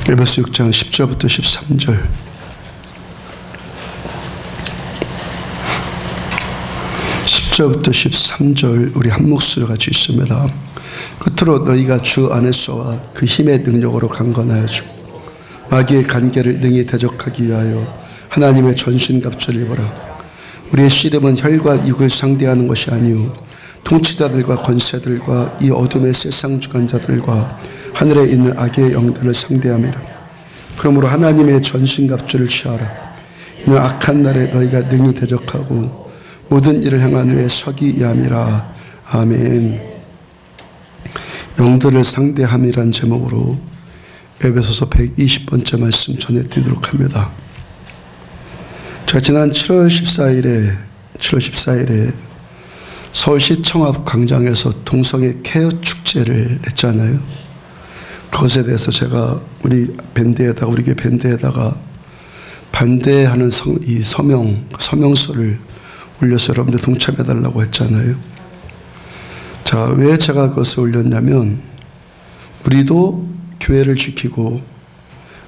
에베소 6장 10절부터 13절. 10절부터 13절 우리 한 목소리로 같이 있습니다. 끝으로 너희가 주 안에서와 그 힘의 능력으로 강건하여 주고 마귀의 간계를 능히 대적하기 위하여 하나님의 전신갑주를 입어라. 우리의 씨름은 혈과 육을 상대하는 것이 아니오 통치자들과 권세들과 이 어둠의 세상 주관자들과 하늘에 있는 악의 영들을 상대함이라. 그러므로 하나님의 전신갑주를 취하라. 이는 악한 날에 너희가 능히 대적하고 모든 일을 향한 후에 서기 위함이라. 아멘. 영들을 상대함이란 제목으로 에베소서 120번째 말씀 전해드리도록 합니다. 제가 지난 7월 14일에 서울시청 앞 광장에서 동성애 케어 축제를 했잖아요. 그것에 대해서 제가 우리 교회 밴드에다가 반대하는 이 서명서를 올려서 여러분들 동참해달라고 했잖아요. 자, 왜 제가 그것을 올렸냐면 우리도 교회를 지키고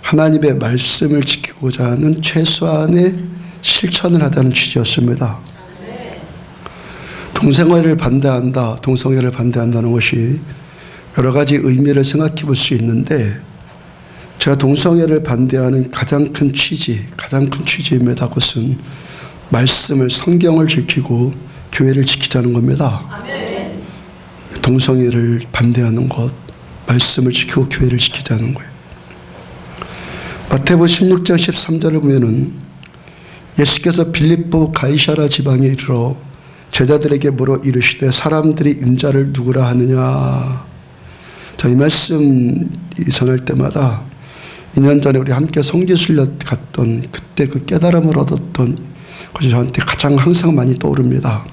하나님의 말씀을 지키고자 하는 최소한의 실천을 하자는 취지였습니다. 동성애를 반대한다는 것이 여러 가지 의미를 생각해 볼 수 있는데 제가 동성애를 반대하는 가장 큰 취지입니다. 그것은 말씀을, 성경을 지키고 교회를 지키자는 겁니다. 아멘. 동성애를 반대하는 것, 말씀을 지키고 교회를 지키자는 거예요. 마태복음 16장 13절을 보면은 예수께서 빌립보 가이사랴 지방에 이르러 제자들에게 물어 이르시되 사람들이 인자를 누구라 하느냐. 자, 이 말씀 전할 때마다 2년 전에 우리 함께 성지순례 갔던 그때 그 깨달음을 얻었던 것이 저한테 가장 항상 많이 떠오릅니다.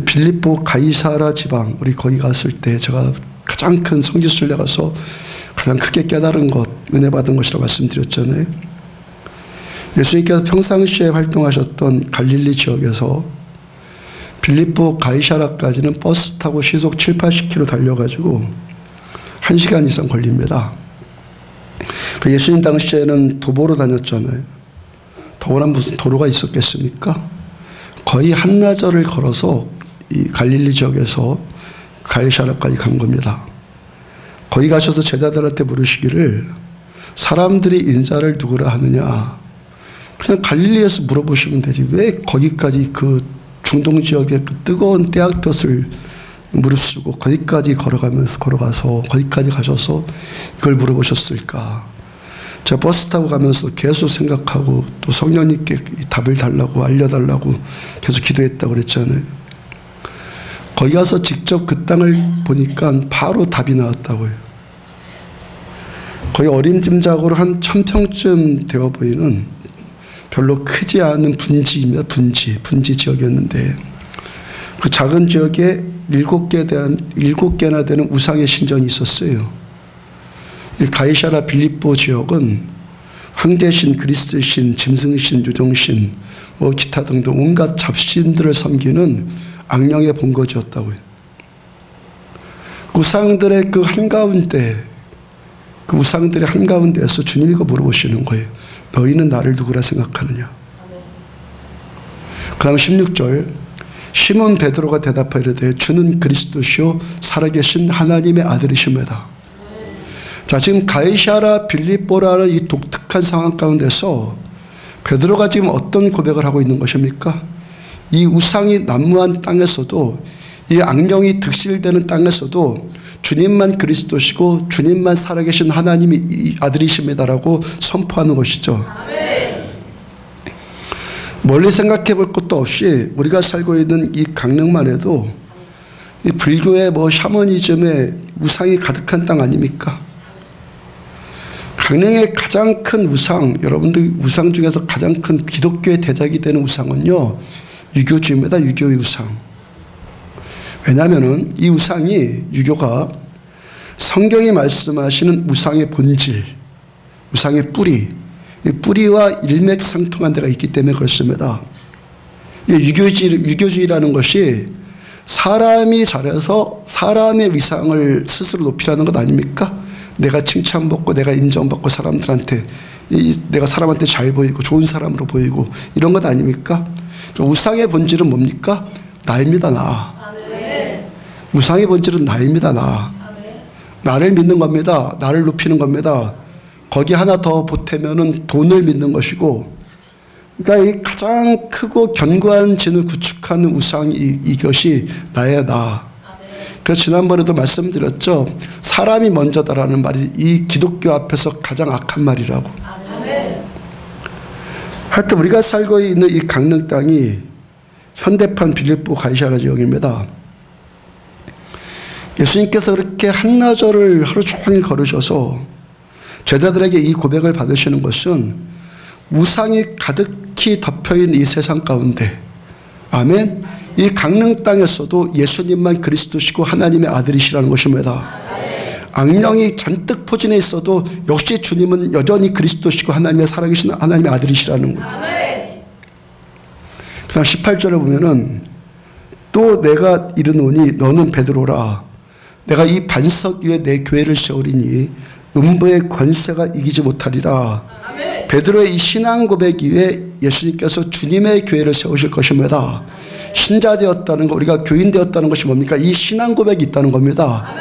빌립보 가이사랴 지방, 우리 거기 갔을 때 제가 가장 큰 성지순례 가서 가장 크게 깨달은 것, 은혜 받은 것이라고 말씀드렸잖아요. 예수님께서 평상시에 활동하셨던 갈릴리 지역에서 빌립보 가이사랴까지는 버스 타고 시속 7, 80km 달려가지고 1시간 이상 걸립니다. 예수님 당시에는 도보로 다녔잖아요. 도보란 무슨 도로가 있었겠습니까? 거의 한나절을 걸어서 이 갈릴리 지역에서 가이사랴까지 간 겁니다. 거기 가셔서 제자들한테 물으시기를 사람들이 인자를 누구라 하느냐. 그냥 갈릴리에서 물어보시면 되지. 왜 거기까지 그 중동 지역의 그 뜨거운 때학볕을 무릅쓰고 거기까지 걸어가서 거기까지 가셔서 이걸 물어보셨을까. 제가 버스 타고 가면서 계속 생각하고 또 성령님께 답을 달라고 알려달라고 계속 기도했다고 그랬잖아요. 거기 가서 직접 그 땅을 보니까 바로 답이 나왔다고요. 거의 어림짐작으로 한 1000평쯤 되어 보이는 별로 크지 않은 분지입니다. 분지 지역이었는데 그 작은 지역에 7개나 되는 우상의 신전이 있었어요. 이 가이사랴 빌립보 지역은 황제신, 그리스신, 짐승신, 유종신, 기타 등등 온갖 잡신들을 섬기는 악령의 본거지였다고요. 우상들의 한가운데에서 주님이 물어보시는 거예요. 너희는 나를 누구라 생각하느냐. 그 다음 16절 시몬 베드로가 대답하여 이르되 주는 그리스도시요 살아계신 하나님의 아들이십니다. 자, 지금 가이사랴 빌립보라는 이 독특한 상황 가운데서 베드로가 지금 어떤 고백을 하고 있는 것입니까? 이 우상이 난무한 땅에서도 이 악령이 득실되는 땅에서도 주님만 그리스도시고 주님만 살아계신 하나님이 아들이십니다라고 선포하는 것이죠. 멀리 생각해 볼 것도 없이 우리가 살고 있는 이 강릉만 해도 이 불교의 샤머니즘의 우상이 가득한 땅 아닙니까? 강릉의 가장 큰 우상, 여러분들 우상 중에서 가장 큰 기독교의 대작이 되는 우상은요, 유교주의입니다. 유교의 우상. 왜냐하면은 이 우상이, 유교가 성경이 말씀하시는 우상의 본질, 우상의 뿌리, 이 뿌리와 일맥상통한 데가 있기 때문에 그렇습니다. 유교주의라는 것이 사람이 잘해서 사람의 위상을 스스로 높이라는 것 아닙니까? 내가 칭찬받고 내가 인정받고 사람들한테 내가 사람한테 잘 보이고 좋은 사람으로 보이고 이런 것 아닙니까? 우상의 본질은 뭡니까? 나입니다. 나. 우상의 본질은 나입니다. 나. 나를 믿는 겁니다. 나를 높이는 겁니다. 거기 하나 더 보태면은 돈을 믿는 것이고, 그러니까 이 가장 크고 견고한 진을 구축하는 우상이 이것이 나의 나. 그래서 지난번에도 말씀드렸죠. 사람이 먼저다라는 말이 이 기독교 앞에서 가장 악한 말이라고. 하여튼 우리가 살고 있는 이 강릉 땅이 현대판 빌립보 가이사랴 지역입니다. 예수님께서 그렇게 한나절을 하루 종일 걸으셔서 제자들에게 이 고백을 받으시는 것은 우상이 가득히 덮여있는 이 세상 가운데, 아멘, 이 강릉 땅에서도 예수님만 그리스도시고 하나님의 아들이시라는 것입니다. 악령이 잔뜩 포진해 있어도 역시 주님은 여전히 그리스도시고 하나님의 살아계신 하나님의 아들이시라는 거예요. 그 다음 18절에 보면은 또 내가 이르노니 너는 베드로라. 내가 이 반석 위에 내 교회를 세우리니 음부의 권세가 이기지 못하리라. 베드로의 이 신앙 고백 위에 예수님께서 주님의 교회를 세우실 것입니다. 신자 되었다는 것, 우리가 교인 되었다는 것이 뭡니까? 이 신앙 고백이 있다는 겁니다.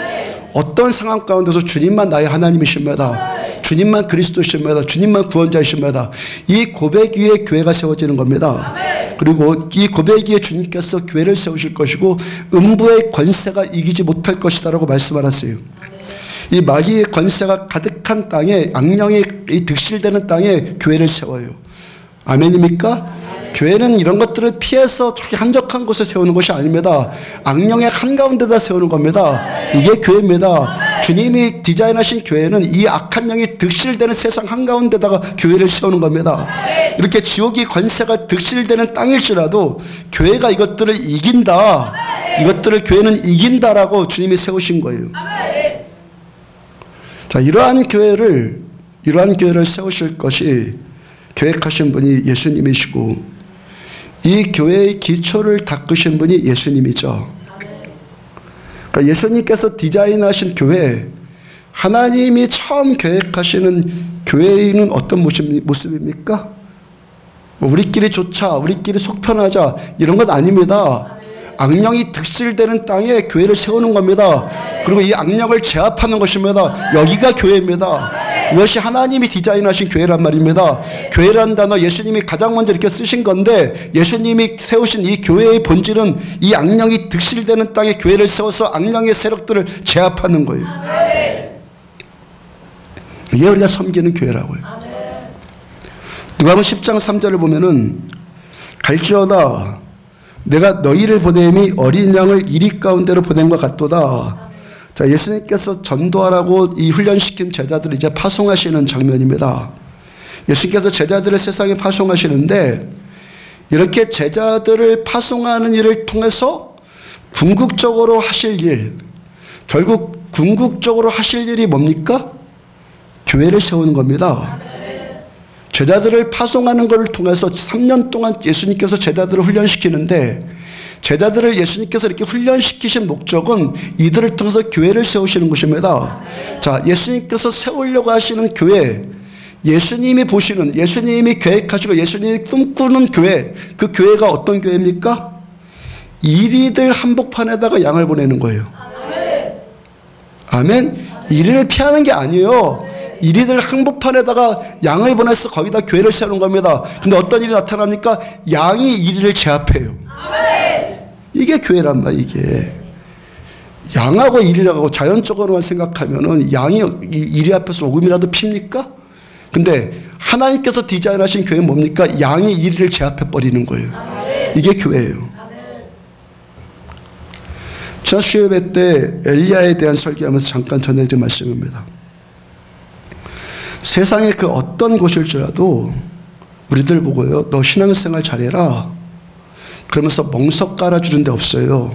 어떤 상황 가운데서 주님만 나의 하나님이십니다. 주님만 그리스도십니다. 주님만 구원자이십니다. 이 고백 위에 교회가 세워지는 겁니다. 그리고 이 고백 위에 주님께서 교회를 세우실 것이고 음부의 권세가 이기지 못할 것이다 라고 말씀하셨어요. 이 마귀의 권세가 가득한 땅에, 악령이 득실되는 땅에 교회를 세워요. 아멘입니까? 교회는 이런 것들을 피해서 저렇게 한적한 곳에 세우는 것이 아닙니다. 악령의 한가운데다 세우는 겁니다. 이게 교회입니다. 주님이 디자인하신 교회는 이 악한 영이 득실되는 세상 한가운데다가 교회를 세우는 겁니다. 이렇게 지옥의 권세가 득실되는 땅일지라도 교회가 이것들을 이긴다, 이것들을 교회는 이긴다라고 주님이 세우신 거예요. 자, 이러한 교회를 세우실 것이 계획하신 분이 예수님이시고 이 교회의 기초를 닦으신 분이 예수님이죠. 그러니까 예수님께서 디자인하신 교회, 하나님이 처음 계획하시는 교회는 어떤 모습입니까? 우리끼리 좋자, 우리끼리 속 편하자 이런 것 아닙니다. 악령이 득실되는 땅에 교회를 세우는 겁니다. 그리고 이 악령을 제압하는 것입니다. 여기가 교회입니다. 이것이 하나님이 디자인하신 교회란 말입니다. 교회라는 단어 예수님이 가장 먼저 이렇게 쓰신 건데, 예수님이 세우신 이 교회의 본질은 이 악령이 득실되는 땅에 교회를 세워서 악령의 세력들을 제압하는 거예요. 이게 우리가 섬기는 교회라고요. 누가복음 10장 3절을 보면은 갈지어다 내가 너희를 보냄이 어린 양을 이리 가운데로 보낸 것 같도다. 자, 예수님께서 전도하라고 이 훈련시킨 제자들을 이제 파송하시는 장면입니다. 예수님께서 제자들을 세상에 파송하시는데, 이렇게 제자들을 파송하는 일을 통해서 궁극적으로 하실 일, 결국 궁극적으로 하실 일이 뭡니까? 교회를 세우는 겁니다. 제자들을 파송하는 것을 통해서 3년 동안 예수님께서 제자들을 훈련시키는데, 제자들을 예수님께서 이렇게 훈련시키신 목적은 이들을 통해서 교회를 세우시는 것입니다. 자, 예수님께서 세우려고 하시는 교회, 예수님이 보시는, 예수님이 계획하시고 예수님이 꿈꾸는 교회, 그 교회가 어떤 교회입니까? 이리들 한복판에다가 양을 보내는 거예요. 아멘. 이리를 피하는 게 아니에요. 이리들 한복판에다가 양을 보내서 거기다 교회를 세우는 겁니다. 근데 어떤 일이 나타납니까? 양이 이리를 제압해요. 이게 교회란 말이야. 이게 양하고 이리라고 자연적으로만 생각하면은 양이 이리 앞에서 오금이라도 핍니까? 근데 하나님께서 디자인하신 교회는 뭡니까? 양이 이리를 제압해 버리는 거예요. 이게 교회예요. 지난 수요예배 때 엘리야에 대한 설교하면서 잠깐 전해드린 말씀입니다. 세상의 그 어떤 곳일지라도 우리들 보고요, 너 신앙생활 잘해라 그러면서 멍석 깔아주는 데 없어요.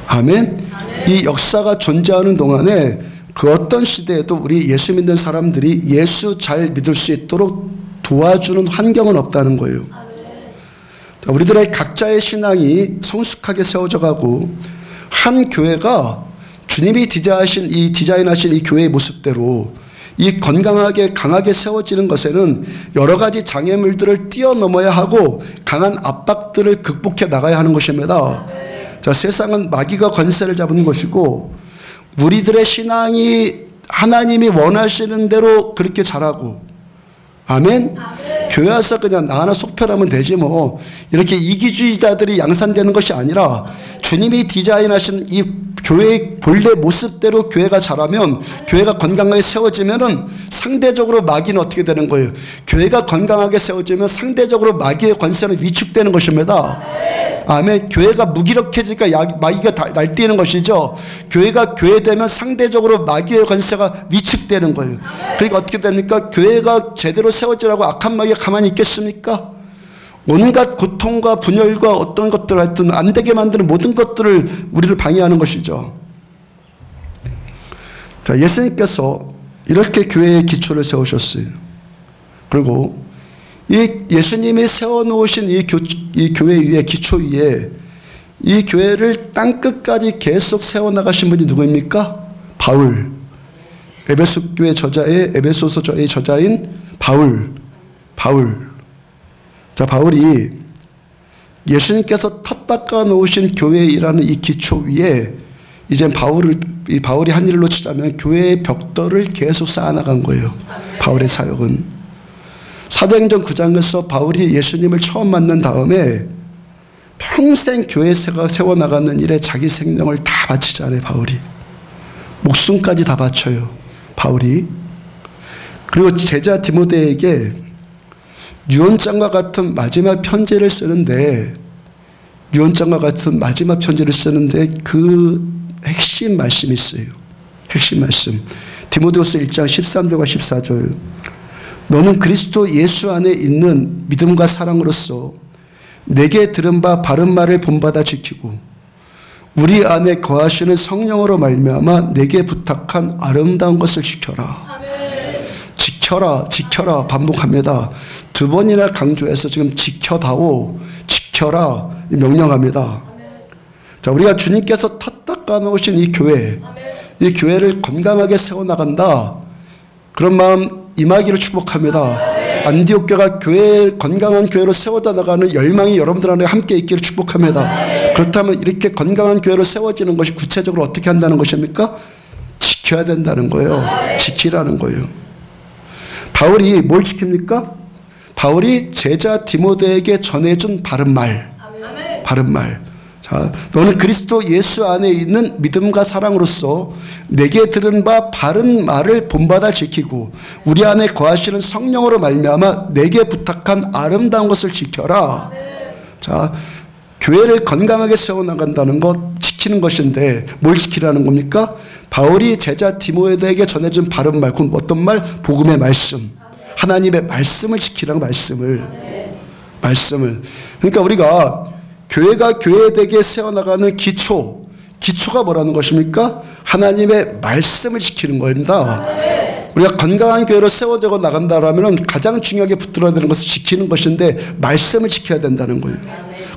아멘? 이 역사가 존재하는 동안에 그 어떤 시대에도 우리 예수 믿는 사람들이 예수 잘 믿을 수 있도록 도와주는 환경은 없다는 거예요. 우리들의 각자의 신앙이 성숙하게 세워져 가고 한 교회가 주님이 디자인하신 이 교회의 모습대로 이 건강하게 강하게 세워지는 것에는 여러 가지 장애물들을 뛰어넘어야 하고 강한 압박들을 극복해 나가야 하는 것입니다. 자, 세상은 마귀가 권세를 잡은 것이고 우리들의 신앙이 하나님이 원하시는 대로 그렇게 자라고, 아멘? 교회 와서 그냥 나 하나 속편하면 되지 뭐 이렇게 이기주의자들이 양산되는 것이 아니라 주님이 디자인하신 이 교회의 본래 모습대로 교회가 자라면, 교회가 건강하게 세워지면은 상대적으로 마귀는 어떻게 되는 거예요? 교회가 건강하게 세워지면 상대적으로 마귀의 권세는 위축되는 것입니다. 아멘. 교회가 무기력해지니까 마귀가 날뛰는 것이죠. 교회가 교회되면 상대적으로 마귀의 권세가 위축되는 거예요. 그러니까 어떻게 됩니까? 교회가 제대로 세워지라고 악한 마귀가 가만히 있겠습니까? 온갖 고통과 분열과 어떤 것들 하여튼 안 되게 만드는 모든 것들을 우리를 방해하는 것이죠. 자, 예수님께서 이렇게 교회의 기초를 세우셨어요. 그리고 이 예수님이 세워놓으신 이 교회 위에, 기초 위에 이 교회를 땅끝까지 계속 세워나가신 분이 누구입니까? 바울. 에베소 교회 저자의, 에베소서의 저자인 바울. 자, 바울이 예수님께서 터 닦아 놓으신 교회라는 이 기초 위에 이제 바울이 한 일로 치자면 교회의 벽돌을 계속 쌓아나간 거예요. 바울의 사역은. 사도행전 9장에서 바울이 예수님을 처음 만난 다음에 평생 교회가 세워나가는 일에 자기 생명을 다 바치잖아요. 바울이. 목숨까지 다 바쳐요. 바울이. 그리고 제자 디모데에게 유언장과 같은 마지막 편지를 쓰는데 그 핵심 말씀이 있어요. 핵심 말씀. 디모데후서 1장 13절과 14절. 너는 그리스도 예수 안에 있는 믿음과 사랑으로서 내게 들은 바 바른 말을 본받아 지키고 우리 안에 거하시는 성령으로 말미암아 내게 부탁한 아름다운 것을 지켜라. 지켜라 반복합니다. 두 번이나 강조해서 지금 지켜다오, 지켜라 명령합니다. 자, 우리가 주님께서 터 닦아 놓으신 이 교회를 건강하게 세워나간다, 그런 마음 임하기를 축복합니다. 안디옥 교회가 건강한 교회로 세워져 나가는 열망이 여러분들 안에 함께 있기를 축복합니다. 그렇다면 이렇게 건강한 교회로 세워지는 것이 구체적으로 어떻게 한다는 것입니까? 지켜야 된다는 거예요. 지키라는 거예요. 바울이 뭘 지킵니까? 바울이 제자 디모데에게 전해준 바른 말. 자, 너는 그리스도 예수 안에 있는 믿음과 사랑으로서 내게 들은 바 바른 말을 본받아 지키고 우리 안에 거하시는 성령으로 말미암아 내게 부탁한 아름다운 것을 지켜라. 자, 교회를 건강하게 세워나간다는 것, 지키는 것인데 뭘 지키라는 겁니까? 바울이 제자 디모데에게 전해준 바른 말, 그건 어떤 말? 복음의 말씀. 하나님의 말씀을 지키라는 말씀을. 그러니까 우리가 교회가 교회되게 세워나가는 기초가 뭐라는 것입니까? 하나님의 말씀을 지키는 겁니다. 우리가 건강한 교회로 세워져 나간다면 가장 중요하게 붙들어야 되는 것을 지키는 것인데 말씀을 지켜야 된다는 거예요.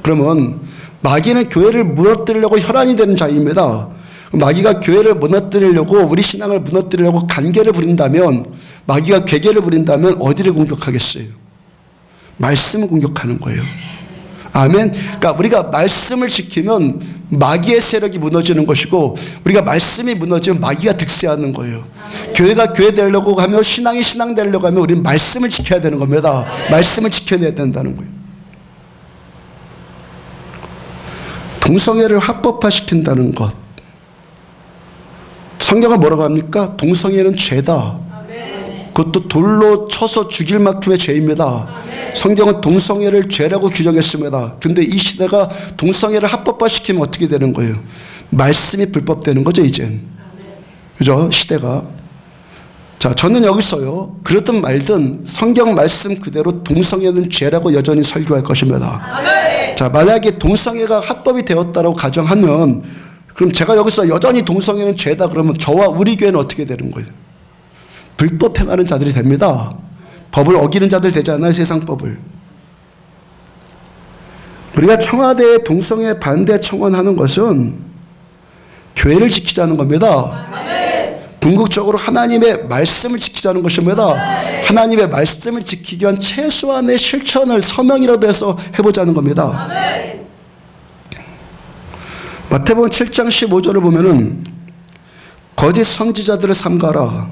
그러면 마귀는 교회를 무너뜨리려고 혈안이 되는 자입니다. 마귀가 교회를 무너뜨리려고, 우리 신앙을 무너뜨리려고 간계를 부린다면, 마귀가 괴계를 부린다면 어디를 공격하겠어요? 말씀을 공격하는 거예요. 아멘. 그러니까 우리가 말씀을 지키면 마귀의 세력이 무너지는 것이고, 우리가 말씀이 무너지면 마귀가 득세하는 거예요. 교회가 교회 되려고 하면, 신앙이 신앙 되려고 하면 우리는 말씀을 지켜야 되는 겁니다. 말씀을 지켜내야 된다는 거예요. 동성애를 합법화시킨다는 것. 성경은 뭐라고 합니까? 동성애는 죄다. 그것도 돌로 쳐서 죽일 만큼의 죄입니다. 성경은 동성애를 죄라고 규정했습니다. 그런데 이 시대가 동성애를 합법화시키면 어떻게 되는 거예요? 말씀이 불법되는 거죠, 이젠. 그죠? 시대가. 자, 저는 여기서요, 그러든 말든 성경 말씀 그대로 동성애는 죄라고 여전히 설교할 것입니다. 자, 만약에 동성애가 합법이 되었다고 가정하면, 그럼 제가 여기서 여전히 동성애는 죄다 그러면 저와 우리 교회는 어떻게 되는 거예요? 불법 행하는 자들이 됩니다. 법을 어기는 자들 되잖아요, 세상법을. 우리가 청와대에 동성애 반대 청원하는 것은 교회를 지키자는 겁니다. 궁극적으로 하나님의 말씀을 지키자는 것입니다. 하나님의 말씀을 지키기 위한 최소한의 실천을 서명이라도 해서 해보자는 겁니다. 마태복음 7장 15절을 보면은 거짓 선지자들을 삼가라.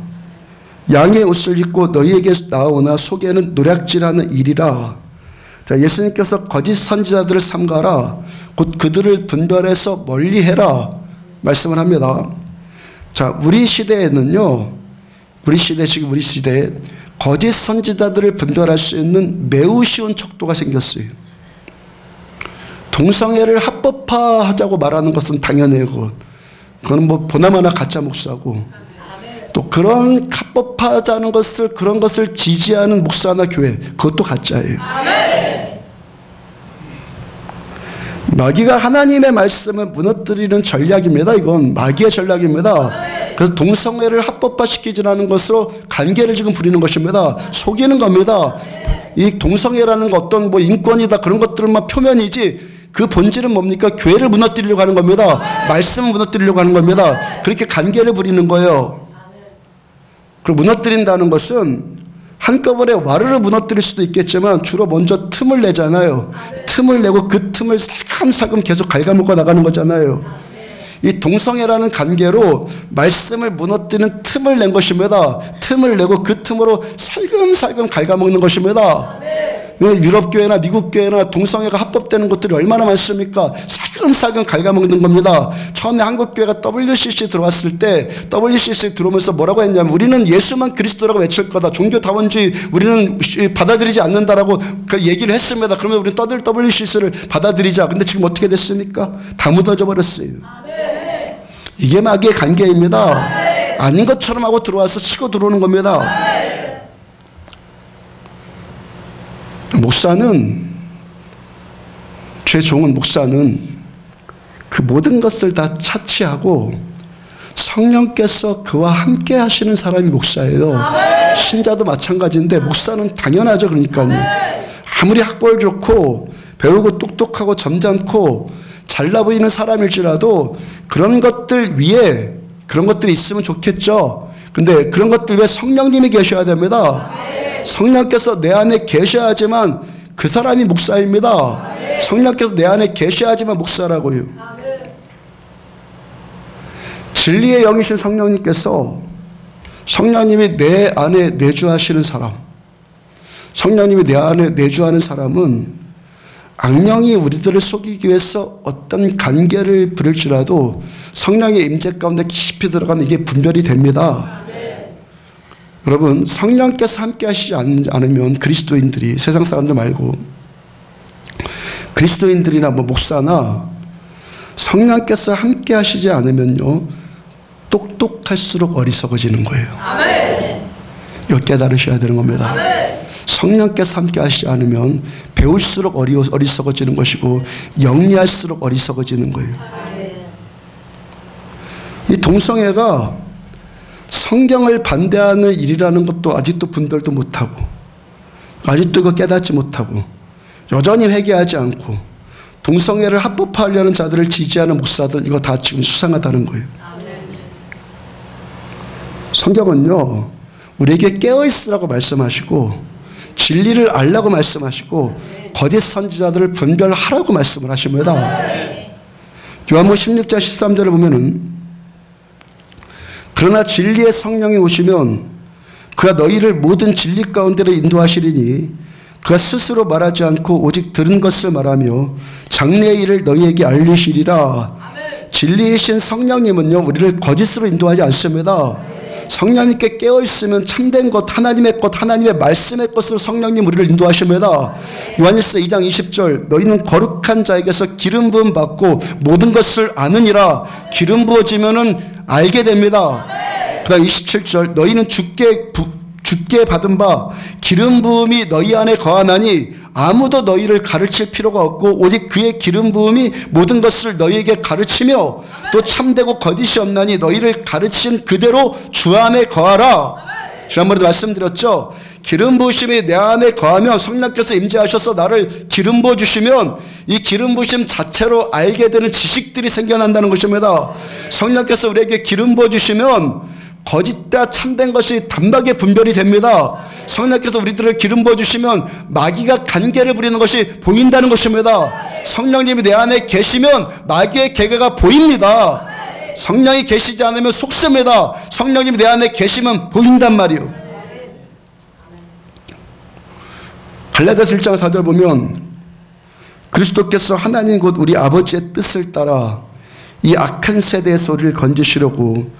양의 옷을 입고 너희에게 나오나 속에는 노략질하는 일이라. 자, 예수님께서 거짓 선지자들을 삼가라. 곧 그들을 분별해서 멀리해라 말씀을 합니다. 자, 우리 시대에는요, 우리 시대에 거짓 선지자들을 분별할 수 있는 매우 쉬운 척도가 생겼어요. 동성애를 합법화하자고 말하는 것은 당연해요. 그건 뭐 보나마나 가짜 목사고, 또 그런 합법화하자는 것을, 그런 것을 지지하는 목사나 교회, 그것도 가짜예요. 마귀가 하나님의 말씀을 무너뜨리는 전략입니다. 이건 마귀의 전략입니다. 그래서 동성애를 합법화시키지라는 것으로 관계를 지금 부리는 것입니다. 속이는 겁니다. 이 동성애라는 거 어떤 뭐 인권이다 그런 것들만 표면이지 그 본질은 뭡니까? 교회를 무너뜨리려고 하는 겁니다. 말씀을 무너뜨리려고 하는 겁니다. 그렇게 관계를 부리는 거예요. 그리고 무너뜨린다는 것은 한꺼번에 와르르 무너뜨릴 수도 있겠지만 주로 먼저 틈을 내잖아요. 틈을 내고 그 틈을 살금살금 계속 갉아먹고 나가는 거잖아요. 이 동성애라는 관계로 말씀을 무너뜨리는 틈을 낸 것입니다. 틈을 내고 그 틈으로 살금살금 갉아먹는 것입니다. 유럽 교회나 미국 교회나 동성애가 합법되는 곳들이 얼마나 많습니까? 살금살금 갉아먹는 겁니다. 처음에 한국 교회가 WCC 들어왔을 때 WCC 들어오면서 뭐라고 했냐면 우리는 예수만 그리스도라고 외칠 거다. 종교다원주의 우리는 받아들이지 않는다라고 그 얘기를 했습니다. 그러면 우리는 WCC를 받아들이자. 근데 지금 어떻게 됐습니까? 다 묻어져 버렸어요. 이게 마귀의 관계입니다. 아닌 것처럼 하고 들어와서 치고 들어오는 겁니다. 목사는, 죄 종은 목사는 그 모든 것을 다 차치하고 성령께서 그와 함께 하시는 사람이 목사예요. 신자도 마찬가지인데 목사는 당연하죠. 그러니까요. 아무리 학벌 좋고 배우고 똑똑하고 점잖고 잘나 보이는 사람일지라도 그런 것들 위에 그런 것들이 있으면 좋겠죠. 근데 그런 것들 위에 성령님이 계셔야 됩니다. 성령께서 내 안에 계셔야지만 그 사람이 목사입니다. 성령께서 내 안에 계셔야지만 목사라고요. 진리의 영이신 성령님께서, 성령님이 내 안에 내주하시는 사람, 성령님이 내 안에 내주하는 사람은 악령이 우리들을 속이기 위해서 어떤 관계를 부릴지라도 성령의 임재 가운데 깊이 들어가면 이게 분별이 됩니다. 여러분, 성령께서 함께 하시지 않으면 그리스도인들이, 세상 사람들 말고 그리스도인들이나 뭐 목사나 성령께서 함께 하시지 않으면요 똑똑할수록 어리석어지는 거예요. 이거 깨달으셔야 되는 겁니다. 성령께서 함께 하시지 않으면 배울수록 어리석어지는 것이고 영리할수록 어리석어지는 거예요. 이 동성애가 성경을 반대하는 일이라는 것도 아직도 분별도 못하고 아직도 그거 깨닫지 못하고 여전히 회개하지 않고 동성애를 합법화하려는 자들을 지지하는 목사들, 이거 다 지금 수상하다는 거예요. 성경은요 우리에게 깨어있으라고 말씀하시고 진리를 알라고 말씀하시고 거짓 선지자들을 분별하라고 말씀을 하십니다. 요한복음 16장 13절을 보면은 그러나 진리의 성령이 오시면 그가 너희를 모든 진리 가운데로 인도하시리니 그가 스스로 말하지 않고 오직 들은 것을 말하며 장래의 일을 너희에게 알리시리라. 진리이신 성령님은요 우리를 거짓으로 인도하지 않습니다. 성령님께 깨어있으면 참된 것, 하나님의 것, 하나님의 말씀의 것으로 성령님 우리를 인도하십니다. 요한일서 2장 20절 너희는 거룩한 자에게서 기름 부음 받고 모든 것을 아느니라. 기름 부어지면은 알게 됩니다. 그 다음 27절 너희는 주께 받은 바 기름 부음이 너희 안에 거하나니 아무도 너희를 가르칠 필요가 없고 오직 그의 기름 부음이 모든 것을 너희에게 가르치며 또 참되고 거짓이 없나니 너희를 가르친 그대로 주 안에 거하라. 지난번에도 말씀드렸죠. 기름 부으심이 내 안에 거하면 성령께서 임재하셔서 나를 기름 부어 주시면 이 기름 부으심 자체로 알게 되는 지식들이 생겨난다는 것입니다. 성령께서 우리에게 기름 부어 주시면 거짓과 참된 것이 단박에 분별이 됩니다. 성령께서 우리들을 기름 부어 주시면 마귀가 간계를 부리는 것이 보인다는 것입니다. 성령님이 내 안에 계시면 마귀의 계계가 보입니다. 성령이 계시지 않으면 속습니다. 성령님이 내 안에 계시면 보인단 말이에요. 갈라디아서 1장 4절 보면 그리스도께서 하나님 곧 우리 아버지의 뜻을 따라 이 악한 세대에서 우리를 건지시려고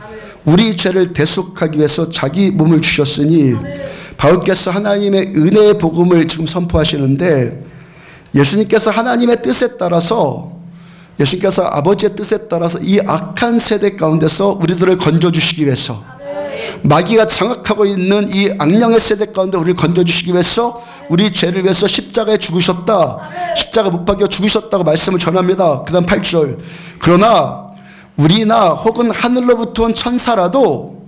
우리 죄를 대속하기 위해서 자기 몸을 주셨으니 바울께서 하나님의 은혜의 복음을 지금 선포하시는데 예수님께서 하나님의 뜻에 따라서 예수님께서 아버지의 뜻에 따라서 이 악한 세대 가운데서 우리들을 건져주시기 위해서 마귀가 장악하고 있는 이 악령의 세대 가운데 우리를 건져주시기 위해서 우리 죄를 위해서 십자가에 죽으셨다. 십자가 못 박혀 죽으셨다고 말씀을 전합니다. 그 다음 8절 그러나 우리나 혹은 하늘로부터 온 천사라도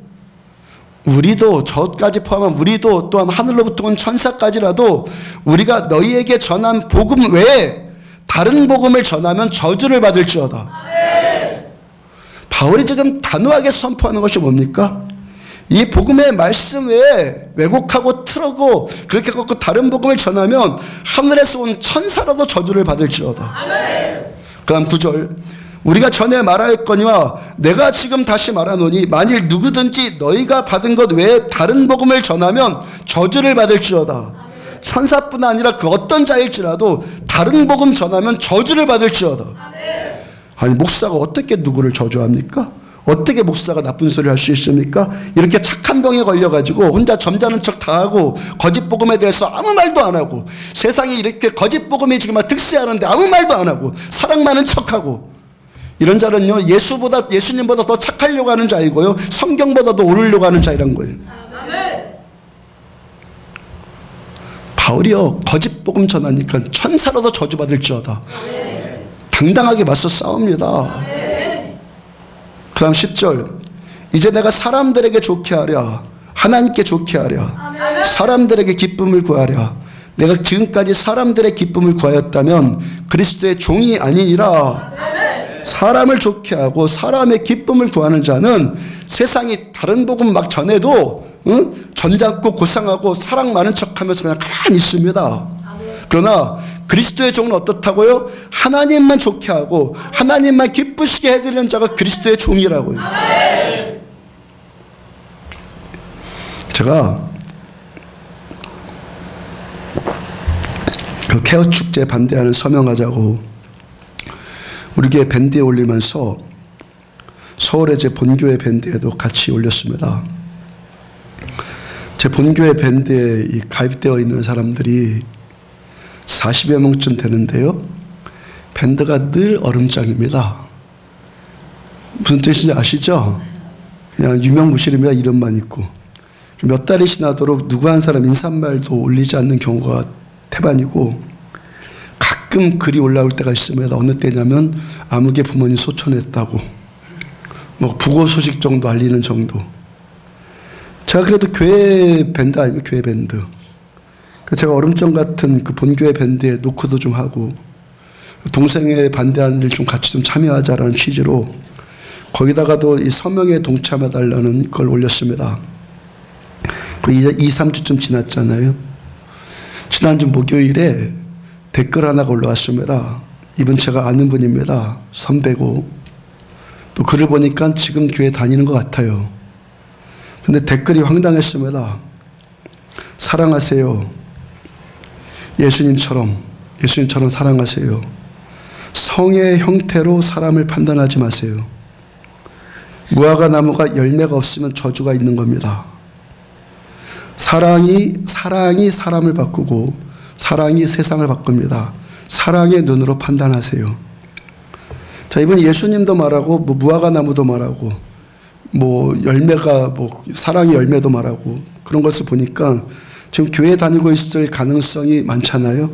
우리도 저까지 포함한 우리도 또한 하늘로부터 온 천사까지라도 우리가 너희에게 전한 복음 외에 다른 복음을 전하면 저주를 받을지어다. 바울이 지금 단호하게 선포하는 것이 뭡니까? 이 복음의 말씀 외에 왜곡하고 틀어고 그렇게 갖고 다른 복음을 전하면 하늘에서 온 천사라도 저주를 받을지어다. 그 다음 9절 우리가 전에 말하였거니와 내가 지금 다시 말하노니 만일 누구든지 너희가 받은 것 외에 다른 복음을 전하면 저주를 받을지어다. 천사뿐 아니라 그 어떤 자일지라도 다른 복음 전하면 저주를 받을지어다. 아니 목사가 어떻게 누구를 저주합니까? 어떻게 목사가 나쁜 소리 할 수 있습니까? 이렇게 착한 병에 걸려가지고 혼자 점잖은 척 다 하고 거짓 복음에 대해서 아무 말도 안 하고 세상에 이렇게 거짓 복음이 지금 득세하는데 아무 말도 안 하고 사랑 많은 척하고 이런 자는요 예수님보다 더 착하려고 하는 자이고요 성경보다도 오르려고 하는 자이란 거예요. 바울이요 거짓 복음 전하니까 천사라도 저주받을지어다. 당당하게 맞서 싸웁니다. 그 다음 10절 이제 내가 사람들에게 좋게 하랴 하나님께 좋게 하랴 사람들에게 기쁨을 구하랴 내가 지금까지 사람들의 기쁨을 구하였다면 그리스도의 종이 아니니라. 사람을 좋게 하고 사람의 기쁨을 구하는 자는 세상이 다른 복음 막 전해도 전잡고 고상하고 사랑 많은 척하면서 그냥 가만히 있습니다. 그러나 그리스도의 종은 어떻다고요? 하나님만 좋게 하고 하나님만 기쁘시게 해드리는 자가 그리스도의 종이라고요. 제가 그 케어 축제 반대하는 서명하자고 우리 교회 밴드에 올리면서 서울의 제 본교회 밴드에도 같이 올렸습니다. 제 본교회 밴드에 가입되어 있는 사람들이 40여 명쯤 되는데요. 밴드가 늘 얼음장입니다. 무슨 뜻인지 아시죠? 그냥 유명무실입니다. 이름만 있고. 몇 달이 지나도록 누구 한 사람 인사말도 올리지 않는 경우가 태반이고 가끔 글이 올라올 때가 있습니다. 어느 때냐면 아무개 부모님 소천했다고 뭐 부고 소식 정도 알리는 정도. 제가 그래도 교회 밴드 아니면 교회 밴드. 제가 얼음장 같은 그 본교회 밴드에 노크도 좀 하고 동생의 반대하는 일 좀 같이 좀 참여하자라는 취지로 거기다가도 이 서명에 동참해달라는 걸 올렸습니다. 그리고 2~3주쯤 지났잖아요. 지난주 목요일에 댓글 하나가 올라왔습니다. 이분 제가 아는 분입니다. 선배고 또 글을 보니까 지금 교회 다니는 것 같아요. 근데 댓글이 황당했습니다. 사랑하세요. 예수님처럼 사랑하세요. 성의 형태로 사람을 판단하지 마세요. 무화과 나무가 열매가 없으면 저주가 있는 겁니다. 사랑이 사람을 바꾸고 사랑이 세상을 바꿉니다. 사랑의 눈으로 판단하세요. 자, 이번 예수님도 말하고 뭐 무화과 나무도 말하고 뭐 열매가 뭐 사랑의 열매도 말하고 그런 것을 보니까 지금 교회 다니고 있을 가능성이 많잖아요.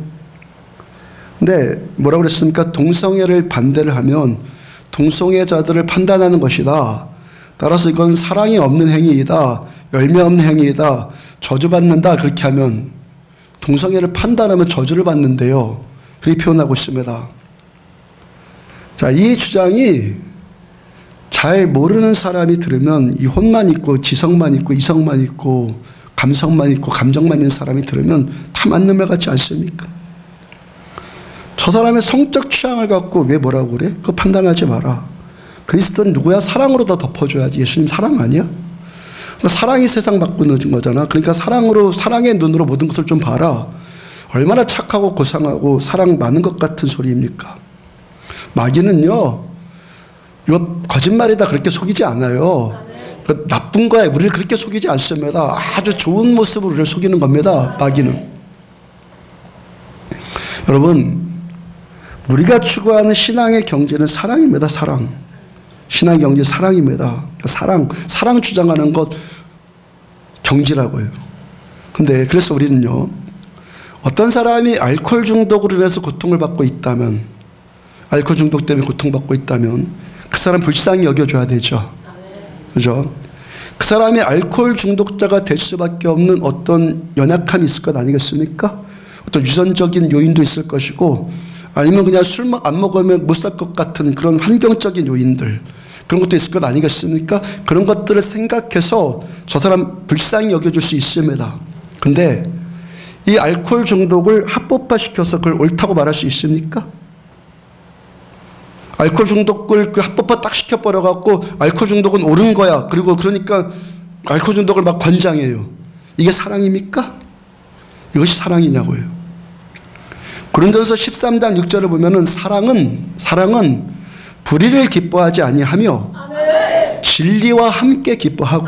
근데 뭐라고 그랬습니까? 동성애를 반대를 하면 동성애자들을 판단하는 것이다. 따라서 이건 사랑이 없는 행위이다. 열매 없는 행위이다. 저주받는다 그렇게 하면 동성애를 판단하면 저주를 받는데요. 그렇게 표현하고 있습니다. 자, 이 주장이 잘 모르는 사람이 들으면 이 혼만 있고 지성만 있고 이성만 있고 감성만 있고 감정만 있는 사람이 들으면 다 맞는 말 같지 않습니까? 저 사람의 성적 취향을 갖고 왜 뭐라고 그래? 그거 판단하지 마라. 그리스도는 누구야? 사랑으로 다 덮어줘야지. 예수님 사랑 아니야? 사랑이 세상 바꾸는 거잖아. 그러니까 사랑의 눈으로 모든 것을 좀 봐라. 얼마나 착하고 고상하고 사랑 많은 것 같은 소리입니까? 마귀는요, 이거 거짓말이다 그렇게 속이지 않아요. 나쁜 거야. 우리를 그렇게 속이지 않습니다. 아주 좋은 모습으로 우리를 속이는 겁니다. 마귀는. 여러분, 우리가 추구하는 신앙의 경제는 사랑입니다. 사랑. 신앙의 경제 사랑입니다. 사랑 주장하는 것 경지라고요. 근데 그래서 우리는요, 어떤 사람이 알코올 중독으로 인해서 고통을 받고 있다면, 알코올 중독 때문에 고통받고 있다면 그 사람 불쌍히 여겨줘야 되죠. 그죠? 그 사람이 알코올 중독자가 될 수밖에 없는 어떤 연약함이 있을 것 아니겠습니까? 어떤 유전적인 요인도 있을 것이고, 아니면 그냥 술 안 먹으면 못 살 것 같은 그런 환경적인 요인들, 그런 것도 있을 것 아니겠습니까? 그런 것들을 생각해서 저 사람 불쌍히 여겨줄 수 있습니다. 근데 이 알코올 중독을 합법화시켜서 그걸 옳다고 말할 수 있습니까? 알코올 중독을 그 합법화 딱 시켜버려갖고 알코올 중독은 옳은 거야. 그리고 그러니까 알코올 중독을 막 권장해요. 이게 사랑입니까? 이것이 사랑이냐고요. 고린도전서 13장 6절을 보면은 사랑은 불의를 기뻐하지 아니하며 진리와 함께 기뻐하고,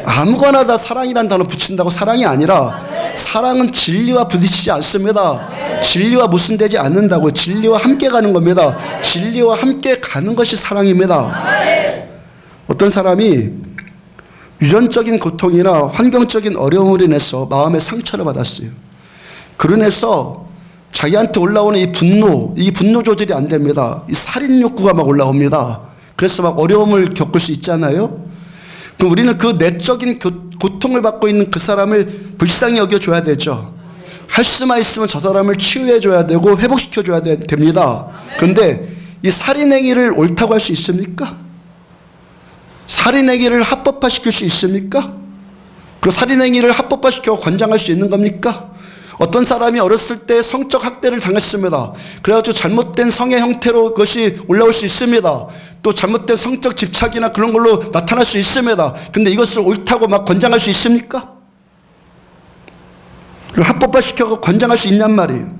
아무거나 다 사랑이란 단어 붙인다고 사랑이 아니라 사랑은 진리와 부딪히지 않습니다. 진리와 무슨되지 않는다고. 진리와 함께 가는 겁니다. 진리와 함께 가는 것이 사랑입니다. 어떤 사람이 유전적인 고통이나 환경적인 어려움으로 인해서 마음의 상처를 받았어요. 그로 인해서 자기한테 올라오는 이 분노 조절이 안 됩니다. 이 살인 욕구가 막 올라옵니다. 그래서 막 어려움을 겪을 수 있잖아요. 그럼 우리는 그 내적인 고통을 받고 있는 그 사람을 불쌍히 여겨줘야 되죠. 할 수만 있으면 저 사람을 치유해줘야 되고 회복시켜줘야 됩니다. 그런데 이 살인행위를 옳다고 할 수 있습니까? 살인행위를 합법화시킬 수 있습니까? 그리고 살인행위를 합법화시켜 권장할 수 있는 겁니까? 어떤 사람이 어렸을 때 성적 학대를 당했습니다. 그래가지고 잘못된 성의 형태로 그것이 올라올 수 있습니다. 또 잘못된 성적 집착이나 그런 걸로 나타날 수 있습니다. 근데 이것을 옳다고 막 권장할 수 있습니까? 그걸 합법화시켜 권장할 수 있냔 말이에요.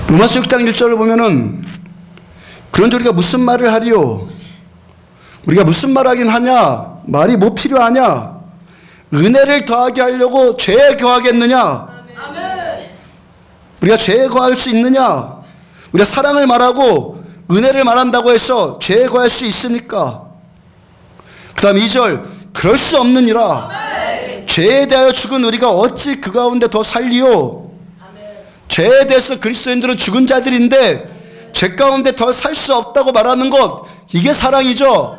로마서 6장 1절을 보면은, 그런데 우리가 무슨 말을 하리요? 우리가 무슨 말 하긴 하냐? 말이 뭐 필요하냐? 은혜를 더하게 하려고 죄에 거하겠느냐? 우리가 죄에 거할 수 있느냐? 우리가 사랑을 말하고 은혜를 말한다고 해서 죄에 거할 수 있습니까? 그 다음 2절, 그럴 수 없느니라. 죄에 대하여 죽은 우리가 어찌 그 가운데 더 살리요? 죄에 대해서 그리스도인들은 죽은 자들인데 죄 가운데 더 살 수 없다고 말하는 것, 이게 사랑이죠.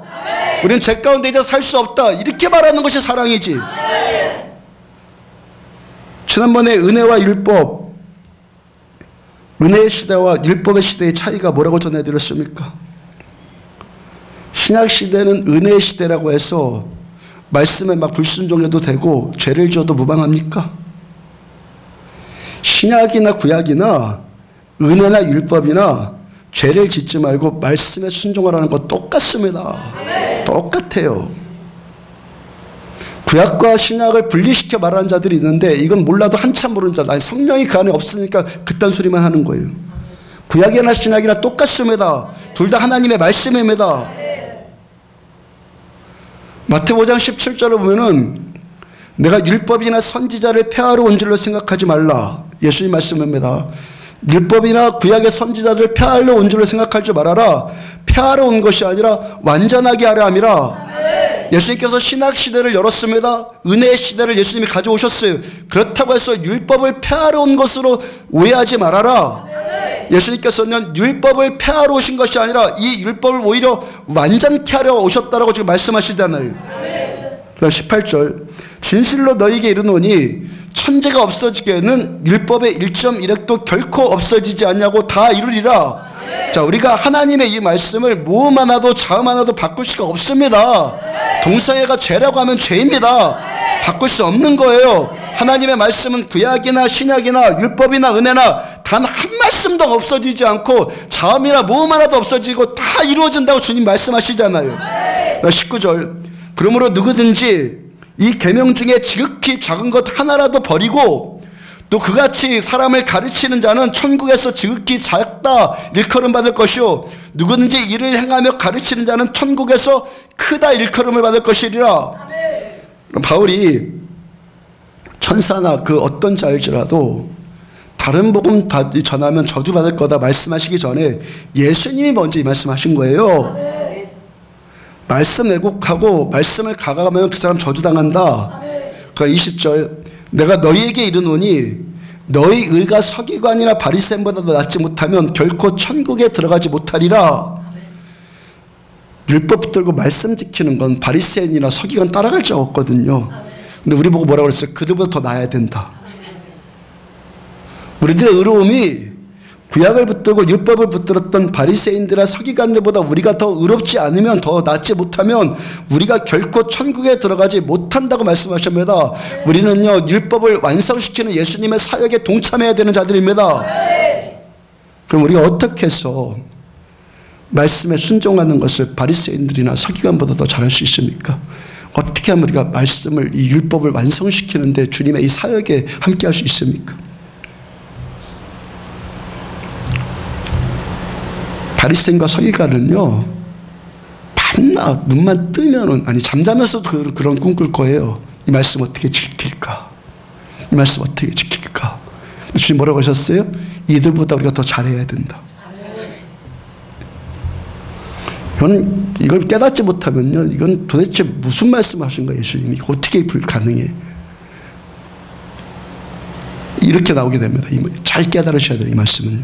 우리는 죄 가운데 이제 살 수 없다, 이렇게 말하는 것이 사랑이지. 지난번에 은혜와 율법, 은혜의 시대와 율법의 시대의 차이가 뭐라고 전해드렸습니까? 신약 시대는 은혜의 시대라고 해서 말씀에 막 불순종해도 되고 죄를 지어도 무방합니까? 신약이나 구약이나 은혜나 율법이나 죄를 짓지 말고 말씀에 순종하라는 거 똑같습니다. 똑같아요. 구약과 신약을 분리시켜 말하는 자들이 있는데, 이건 몰라도 한참 모르는 자, 아니 성령이 그 안에 없으니까 그딴 소리만 하는 거예요. 구약이나 신약이나 똑같습니다. 둘 다 하나님의 말씀입니다. 마태복음 5장 17절을 보면은, 내가 율법이나 선지자를 폐하러 온 줄로 생각하지 말라. 예수님 말씀입니다. 율법이나 구약의 선지자들을 폐하러 온 줄로 생각할 줄 말아라. 폐하러 온 것이 아니라 완전하게 하려 함이라. 예수님께서 신학 시대를 열었습니다. 은혜의 시대를 예수님이 가져오셨어요. 그렇다고 해서 율법을 폐하러 온 것으로 오해하지 말아라. 예수님께서는 율법을 폐하러 오신 것이 아니라 이 율법을 오히려 완전케 하려 오셨다라고 지금 말씀하시잖아요. 그다음 18절 진실로 너희에게 이르노니 천재가 없어지기에는 율법의 1.1획도 결코 없어지지 않냐고 다 이루리라. 자, 우리가 하나님의 이 말씀을 모음 하나도 자음 하나도 바꿀 수가 없습니다. 동성애가 죄라고 하면 죄입니다. 바꿀 수 없는 거예요. 하나님의 말씀은 구약이나 신약이나 율법이나 은혜나 단 한 말씀도 없어지지 않고 자음이나 모음 하나도 없어지고 다 이루어진다고 주님 말씀하시잖아요. 19절 그러므로 누구든지 이 계명 중에 지극히 작은 것 하나라도 버리고 또 그같이 사람을 가르치는 자는 천국에서 지극히 작다 일컬음 받을 것이요 누구든지 이를 행하며 가르치는 자는 천국에서 크다 일컬음을 받을 것이리라. 바울이 천사나 그 어떤 자일지라도 다른 복음 전하면 저주받을 거다 말씀하시기 전에 예수님이 먼저 이 말씀하신 거예요. 말씀 왜곡하고 말씀을 가감하면 그 사람 저주당한다. 그러니까 20절 내가 너희에게 이르노니 너희 의가 서기관이나 바리새인보다 낫지 못하면 결코 천국에 들어가지 못하리라. 율법 붙들고 말씀 지키는 건 바리새인이나 서기관 따라갈 자 없거든요. 근데 우리 보고 뭐라고 그랬어요? 그들보다 더 나아야 된다. 우리들의 의로움이 구약을 붙들고 율법을 붙들었던 바리새인들이나 서기관들보다 우리가 더 의롭지 않으면 더 낫지 못하면 우리가 결코 천국에 들어가지 못한다고 말씀하십니다. 우리는요 율법을 완성시키는 예수님의 사역에 동참해야 되는 자들입니다. 그럼 우리가 어떻게 해서 말씀에 순종하는 것을 바리새인들이나 서기관보다 더 잘할 수 있습니까? 어떻게 하면 우리가 말씀을 이 율법을 완성시키는데 주님의 이 사역에 함께할 수 있습니까? 바리새인과 서기관은요 밤낮 눈만 뜨면은 아니 잠자면서도 그런 꿈 꿀 거예요. 이 말씀 어떻게 지킬까? 이 말씀 어떻게 지킬까? 주님 뭐라고 하셨어요? 이들보다 우리가 더 잘해야 된다. 이걸 깨닫지 못하면요 이건 도대체 무슨 말씀하신 거예요? 예수님이 이거 어떻게 불가능해? 이렇게 나오게 됩니다. 잘 깨달으셔야 돼요. 이 말씀은.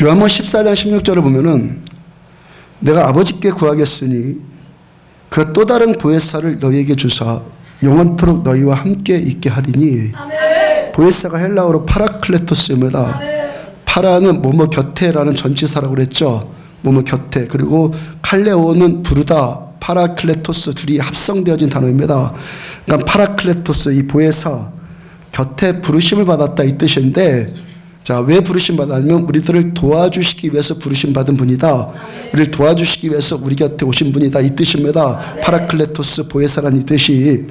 요한복음 14장 16절을 보면은 내가 아버지께 구하겠으니 그 또 다른 보혜사를 너희에게 주사 영원토록 너희와 함께 있게 하리니. 아멘. 보혜사가 헬라어로 파라클레토스입니다. 아멘. 파라는 뭐뭐 곁에라는 전치사라고 그랬죠. 뭐뭐 곁에. 그리고 칼레오는 부르다 파라클레토스 둘이 합성되어진 단어입니다. 그러니까 파라클레토스 이 보혜사 곁에 부르심을 받았다 이 뜻인데 자, 왜 부르심 받았냐면 우리들을 도와주시기 위해서 부르심 받은 분이다. 우리를 도와주시기 위해서 우리 곁에 오신 분이다. 이 뜻입니다. 파라클레토스 보혜사라는 이 뜻이.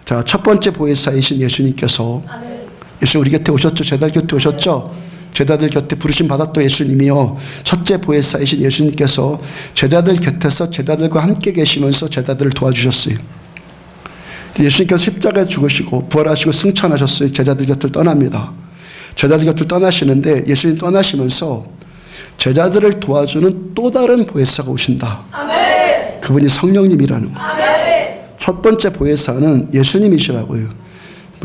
자, 첫 번째 보혜사이신 예수님께서 예수 우리 곁에 오셨죠. 제자들 곁에 오셨죠. 제자들 곁에 부르심 받았던 예수님이요. 첫째 보혜사이신 예수님께서 제자들 곁에서 제자들과 함께 계시면서 제자들을 도와주셨어요. 예수님께서 십자가에 죽으시고 부활하시고 승천하셨어요. 제자들 곁을 떠납니다. 제자들 곁을 떠나시는데 예수님 떠나시면서 제자들을 도와주는 또 다른 보혜사가 오신다. 아멘. 그분이 성령님이라는 거예요. 아멘. 첫 번째 보혜사는 예수님이시라고요.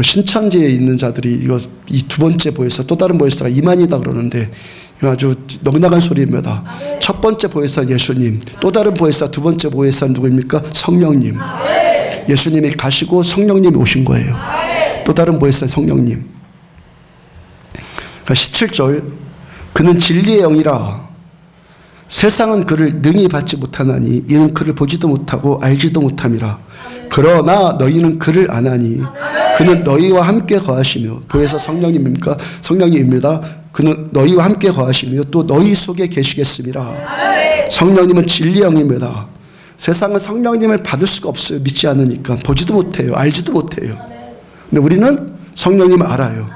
신천지에 있는 자들이 이 두 번째 보혜사 또 다른 보혜사가 이만이다 그러는데 아주 넉넉한 소리입니다. 아멘. 첫 번째 보혜사는 예수님, 또 다른 보혜사 두 번째 보혜사는 누구입니까? 성령님. 아멘. 예수님이 가시고 성령님이 오신 거예요. 아멘. 또 다른 보혜사는 성령님. 17절 그는 진리의 영이라 세상은 그를 능히 받지 못하나니 이는 그를 보지도 못하고 알지도 못함이라. 그러나 너희는 그를 아나니 그는 너희와 함께 거하시며 보혜사 성령님입니까? 성령님입니다. 그는 너희와 함께 거하시며 또 너희 속에 계시겠습니다. 성령님은 진리의 영입니다. 세상은 성령님을 받을 수가 없어요. 믿지 않으니까 보지도 못해요. 알지도 못해요. 근데 우리는 성령님을 알아요.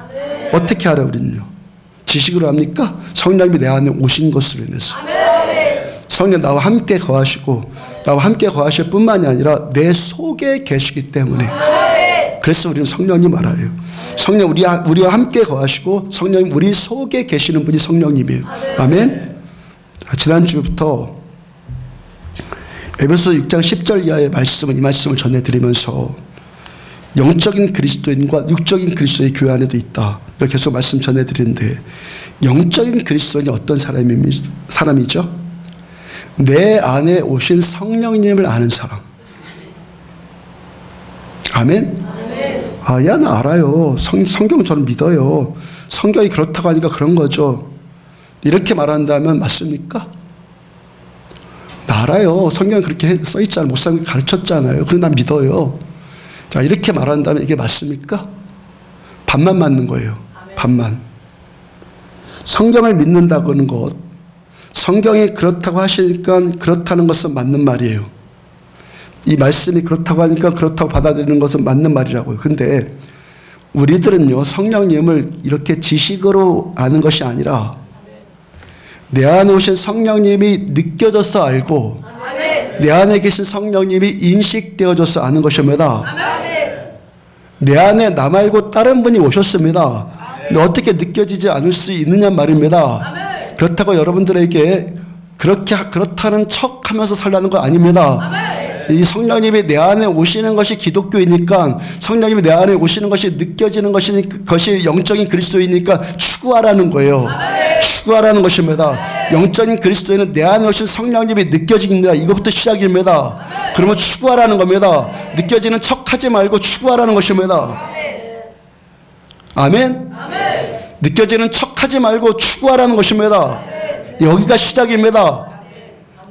어떻게 알아요? 우리는요 지식으로 합니까? 성령님이 내 안에 오신 것으로 인해서. 성령 나와 함께 거하시고 나와 함께 거하실 뿐만이 아니라 내 속에 계시기 때문에. 그래서 우리는 성령님 알아요. 성령 우리와 함께 거하시고 성령님 우리 속에 계시는 분이 성령님이에요. 아멘. 지난주부터 에베소 6장 10절 이하의 말씀은 이 말씀을 전해드리면서 영적인 그리스도인과 육적인 그리스도의 교회 안에도 있다. 계속 말씀 전해드리는데 영적인 그리스도인이 어떤 사람이죠? 내 안에 오신 성령님을 아는 사람. 아멘? 아, 야, 나 알아요. 성경 저는 믿어요. 성경이 그렇다고 하니까 그런 거죠. 이렇게 말한다면 맞습니까? 나 알아요. 성경에 그렇게 써있잖아요. 목사님 가르쳤잖아요. 그럼 난 믿어요. 자, 이렇게 말한다면 이게 맞습니까? 반만 맞는 거예요. 반만. 성경을 믿는다고 하는 것, 성경이 그렇다고 하시니까 그렇다는 것은 맞는 말이에요. 이 말씀이 그렇다고 하니까 그렇다고 받아들이는 것은 맞는 말이라고요. 근데 우리들은요, 성령님을 이렇게 지식으로 아는 것이 아니라 내 안에 오신 성령님이 느껴져서 알고 내 안에 계신 성령님이 인식되어져서 아는 것입니다. 내 안에 나 말고 다른 분이 오셨습니다. 근데 어떻게 느껴지지 않을 수 있느냐 말입니다. 그렇다고 여러분들에게 그렇다는 척 하면서 살라는 거 아닙니다. 이 성령님이 내 안에 오시는 것이 기독교이니까, 성령님이 내 안에 오시는 것이 느껴지는 것이 영적인 그리스도이니까 추구하라는 거예요. 추구하라는 것입니다. 영적인 그리스도인은 내 안에 오신 성령님이 느껴집니다. 이것부터 시작입니다. 그러면 추구하라는 겁니다. 느껴지는 척하지 말고 추구하라는 것입니다. 아멘? 느껴지는 척하지 말고 추구하라는 것입니다. 여기가 시작입니다.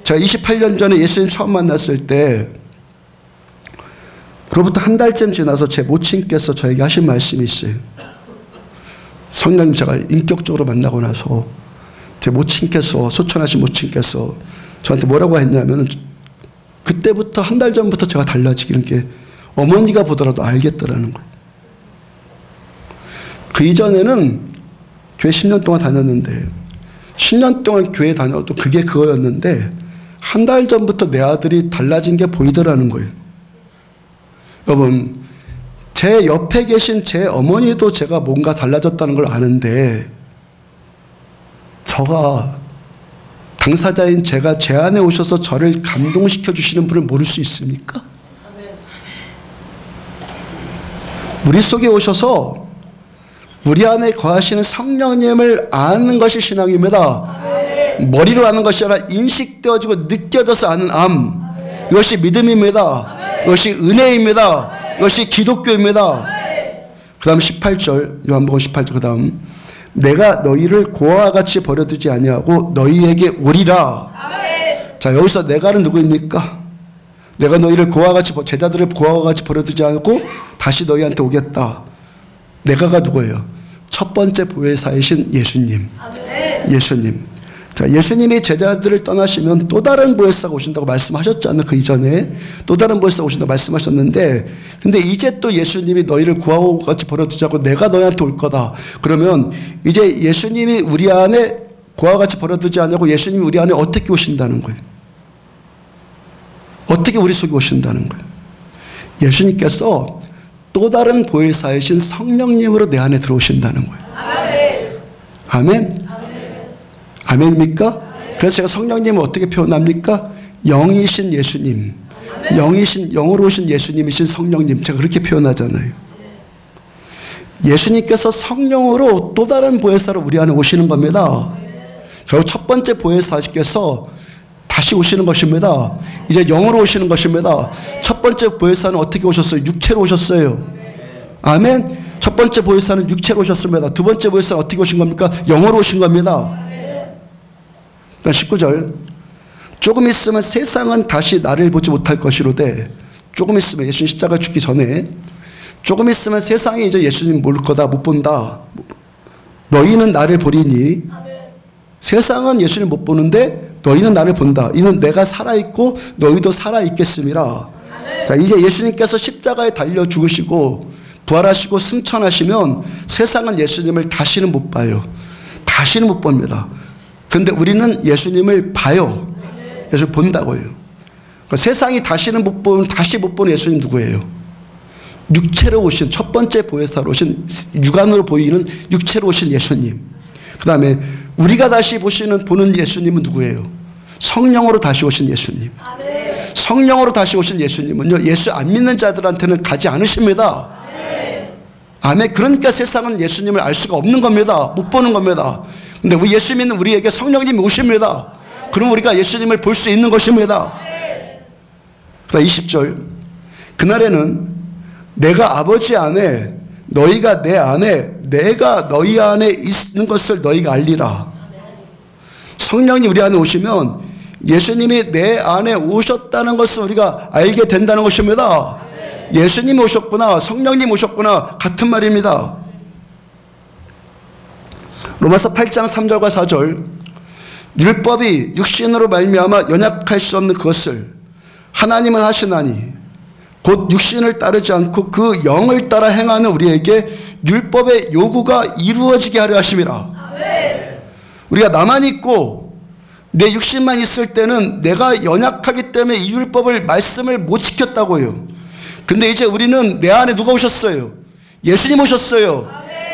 제가 28년 전에 예수님 처음 만났을 때, 그로부터 한 달쯤 지나서 제 모친께서 저에게 하신 말씀이 있어요. 성령님 제가 인격적으로 만나고 나서 제 모친께서, 소천하신 모친께서 저한테 뭐라고 했냐면, 그때부터 한 달 전부터 제가 달라지기는 게 어머니가 보더라도 알겠더라는 거예요. 그 이전에는 교회 10년 동안 다녔는데, 10년 동안 교회 다녀도 그게 그거였는데, 한 달 전부터 내 아들이 달라진 게 보이더라는 거예요. 여러분, 제 옆에 계신 제 어머니도 제가 뭔가 달라졌다는 걸 아는데, 저가, 당사자인 제가 제 안에 오셔서 저를 감동시켜 주시는 분을 모를 수 있습니까? 우리 속에 오셔서 우리 안에 거하시는 성령님을 아는 것이 신앙입니다. 머리로 아는 것이 아니라 인식되어지고 느껴져서 아는 암. 이것이 믿음입니다. 이것이 은혜입니다. 이것이 기독교입니다. 그 다음 18절, 요한복음 18절, 그 다음, 내가 너희를 고아와 같이 버려두지 아니하고 너희에게 오리라. 자, 여기서 내가는 누구입니까? 내가 너희를 고아와 같이, 제자들을 고아와 같이 버려두지 않고 다시 너희한테 오겠다. 내가가 누구예요? 첫 번째 보혜사이신 예수님. 예수님. 자, 예수님이 제자들을 떠나시면 또 다른 보혜사가 오신다고 말씀하셨잖아요. 그 이전에 또 다른 보혜사가 오신다고 말씀하셨는데, 근데 이제 또 예수님이 너희를 고아와 같이 버려두자고 내가 너희한테 올 거다. 그러면 이제 예수님이 우리 안에 고아와 같이 버려두지 않냐고, 예수님이 우리 안에 어떻게 오신다는 거예요? 어떻게 우리 속에 오신다는 거예요? 예수님께서 또 다른 보혜사이신 성령님으로 내 안에 들어오신다는 거예요. 아멘? 아멘입니까? 그래서 제가 성령님을 어떻게 표현합니까? 영이신 예수님, 영으로 오신 예수님이신 성령님, 제가 그렇게 표현하잖아요. 예수님께서 성령으로 또 다른 보혜사로 우리 안에 오시는 겁니다. 결국 첫 번째 보혜사께서 다시 오시는 것입니다. 이제 영으로 오시는 것입니다. 첫 번째 보혜사는 어떻게 오셨어요? 육체로 오셨어요. 아멘. 첫 번째 보혜사는 육체로 오셨습니다. 두 번째 보혜사는 어떻게 오신 겁니까? 영으로 오신 겁니다. 19절, 조금 있으면 세상은 다시 나를 보지 못할 것이로되, 조금 있으면, 예수님 십자가 죽기 전에 조금 있으면 세상이 이제 예수님 모를 거다, 못 본다. 너희는 나를 보리니, 세상은 예수님 못 보는데 너희는 나를 본다. 이는 내가 살아있고 너희도 살아있겠음이라. 자, 이제 예수님께서 십자가에 달려 죽으시고 부활하시고 승천하시면 세상은 예수님을 다시는 못 봐요. 다시는 못 봅니다. 그런데 우리는 예수님을 봐요. 예수님 본다고요. 그러니까 세상이 다시는 못 보는, 다시 못 보는 예수님 누구예요? 육체로 오신, 첫 번째 보혜사로 오신, 육안으로 보이는 육체로 오신 예수님. 그 다음에 우리가 다시 보는 예수님은 누구예요? 성령으로 다시 오신 예수님. 성령으로 다시 오신 예수님은요, 예수 안 믿는 자들한테는 가지 않으십니다. 아멘. 그러니까 세상은 예수님을 알 수가 없는 겁니다. 못 보는 겁니다. 근데 우리 예수 믿는 우리에게 성령님이 오십니다. 그럼 우리가 예수님을 볼 수 있는 것입니다. 20절 그날에는 내가 아버지 안에 너희가 내 안에 내가 너희 안에 있는 것을 너희가 알리라. 성령이 우리 안에 오시면 예수님이 내 안에 오셨다는 것을 우리가 알게 된다는 것입니다. 예수님이 오셨구나, 성령님 오셨구나, 같은 말입니다. 로마서 8장 3절과 4절 율법이 육신으로 말미암아 연약할 수 없는 그것을 하나님은 하시나니 곧 육신을 따르지 않고 그 영을 따라 행하는 우리에게 율법의 요구가 이루어지게 하려 하심이라. 우리가 나만 있고 내 육신만 있을 때는 내가 연약하기 때문에 이 율법을 말씀을 못 지켰다고요. 근데 이제 우리는 내 안에 누가 오셨어요? 예수님 오셨어요.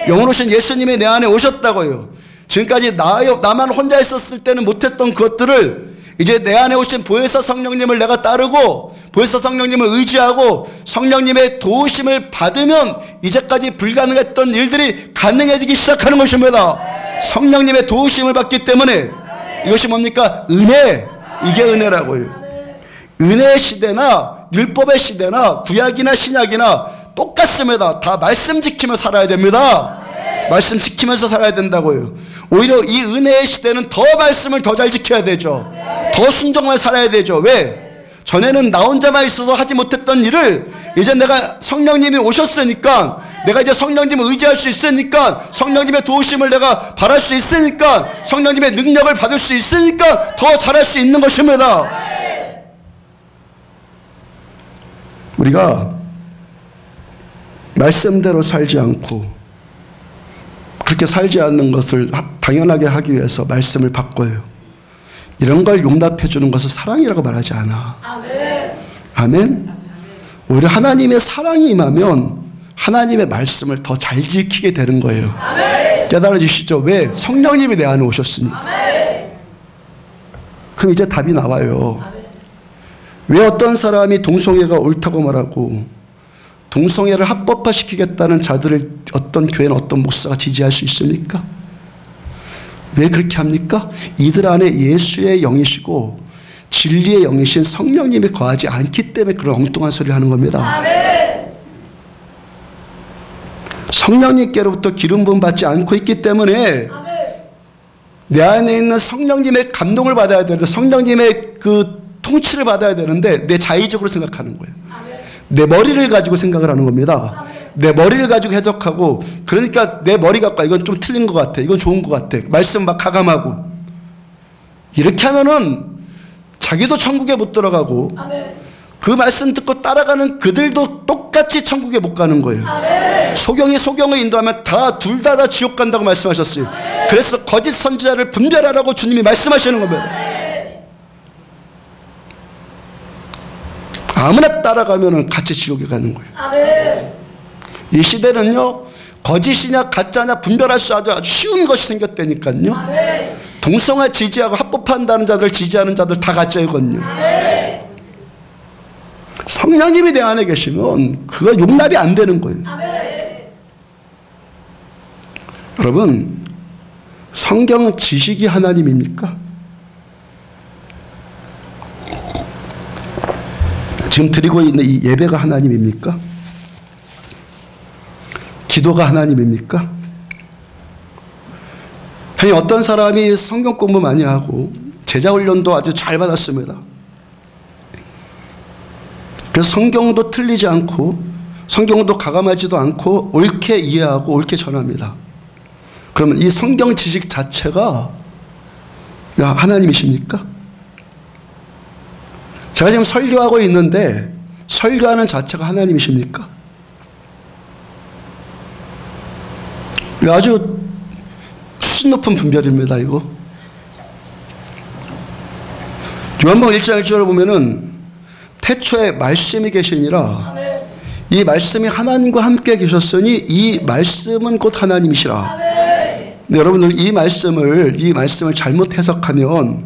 영으로 오신 예수님이 내 안에 오셨다고요. 지금까지 나만 혼자 있었을 때는 못했던 것들을 이제 내 안에 오신 보혜사 성령님을 내가 따르고 보혜사 성령님을 의지하고 성령님의 도우심을 받으면 이제까지 불가능했던 일들이 가능해지기 시작하는 것입니다. 성령님의 도우심을 받기 때문에 이것이 뭡니까? 은혜. 이게 은혜라고요. 은혜의 시대나 율법의 시대나 구약이나 신약이나 똑같습니다. 다 말씀 지키며 살아야 됩니다. 말씀 지키면서 살아야 된다고요. 오히려 이 은혜의 시대는 더 말씀을 더 잘 지켜야 되죠. 더 순종만 살아야 되죠. 왜? 전에는 나 혼자만 있어서 하지 못했던 일을 이제 내가 성령님이 오셨으니까 내가 이제 성령님을 의지할 수 있으니까 성령님의 도우심을 내가 바랄 수 있으니까 성령님의 능력을 받을 수 있으니까 더 잘할 수 있는 것입니다. 우리가 말씀대로 살지 않고 그렇게 살지 않는 것을 당연하게 하기 위해서 말씀을 바꿔요. 이런 걸 용납해 주는 것을 사랑이라고 말하지 않아. 아멘. 오히려 하나님의 사랑이 임하면 하나님의 말씀을 더 잘 지키게 되는 거예요. 깨달아 주시죠? 왜? 성령님이 내 안에 오셨으니까. 그럼 이제 답이 나와요. 왜 어떤 사람이 동성애가 옳다고 말하고 동성애를 합법화시키겠다는 자들을 어떤 교회는 어떤 목사가 지지할 수 있습니까? 왜 그렇게 합니까? 이들 안에 예수의 영이시고 진리의 영이신 성령님이 거하지 않기 때문에 그런 엉뚱한 소리를 하는 겁니다. 성령님께로부터 기름 부음 받지 않고 있기 때문에 내 안에 있는 성령님의 감동을 받아야 되는데 성령님의 그 통치를 받아야 되는데 내 자의적으로 생각하는 거예요. 내 머리를 가지고 생각을 하는 겁니다. 내 머리를 가지고 해석하고 그러니까 내 머리 갖고 이건 좀 틀린 것 같아. 이건 좋은 것 같아. 말씀 막 가감하고 이렇게 하면은 자기도 천국에 못 들어가고 그 말씀 듣고 따라가는 그들도 똑같이 천국에 못 가는 거예요. 소경이 소경을 인도하면 둘 다 지옥 간다고 말씀하셨어요. 그래서 거짓 선지자를 분별하라고 주님이 말씀하시는 겁니다. 아무나 따라가면 같이 지옥에 가는 거예요. 이 시대는요 거짓이냐 가짜냐 분별할 수 아주 쉬운 것이 생겼다니까요. 동성애 지지하고 합법한다는 자들 지지하는 자들 다 가짜이거든요. 성령님이 내 안에 계시면 그거 용납이 안 되는 거예요. 여러분 성경 지식이 하나님입니까? 지금 드리고 있는 이 예배가 하나님입니까? 기도가 하나님입니까? 어떤 사람이 성경 공부 많이 하고 제자 훈련도 아주 잘 받았습니다. 그래서 성경도 틀리지 않고 성경도 가감하지도 않고 옳게 이해하고 옳게 전합니다. 그러면 이 성경 지식 자체가 하나님이십니까? 제가 지금 설교하고 있는데 설교하는 자체가 하나님이십니까? 아주 수준 높은 분별입니다. 이거 요한복음 1장 1절을 보면은 태초에 말씀이 계시니라 이 말씀이 하나님과 함께 계셨으니 이 말씀은 곧 하나님이시라. 여러분들 이 말씀을 잘못 해석하면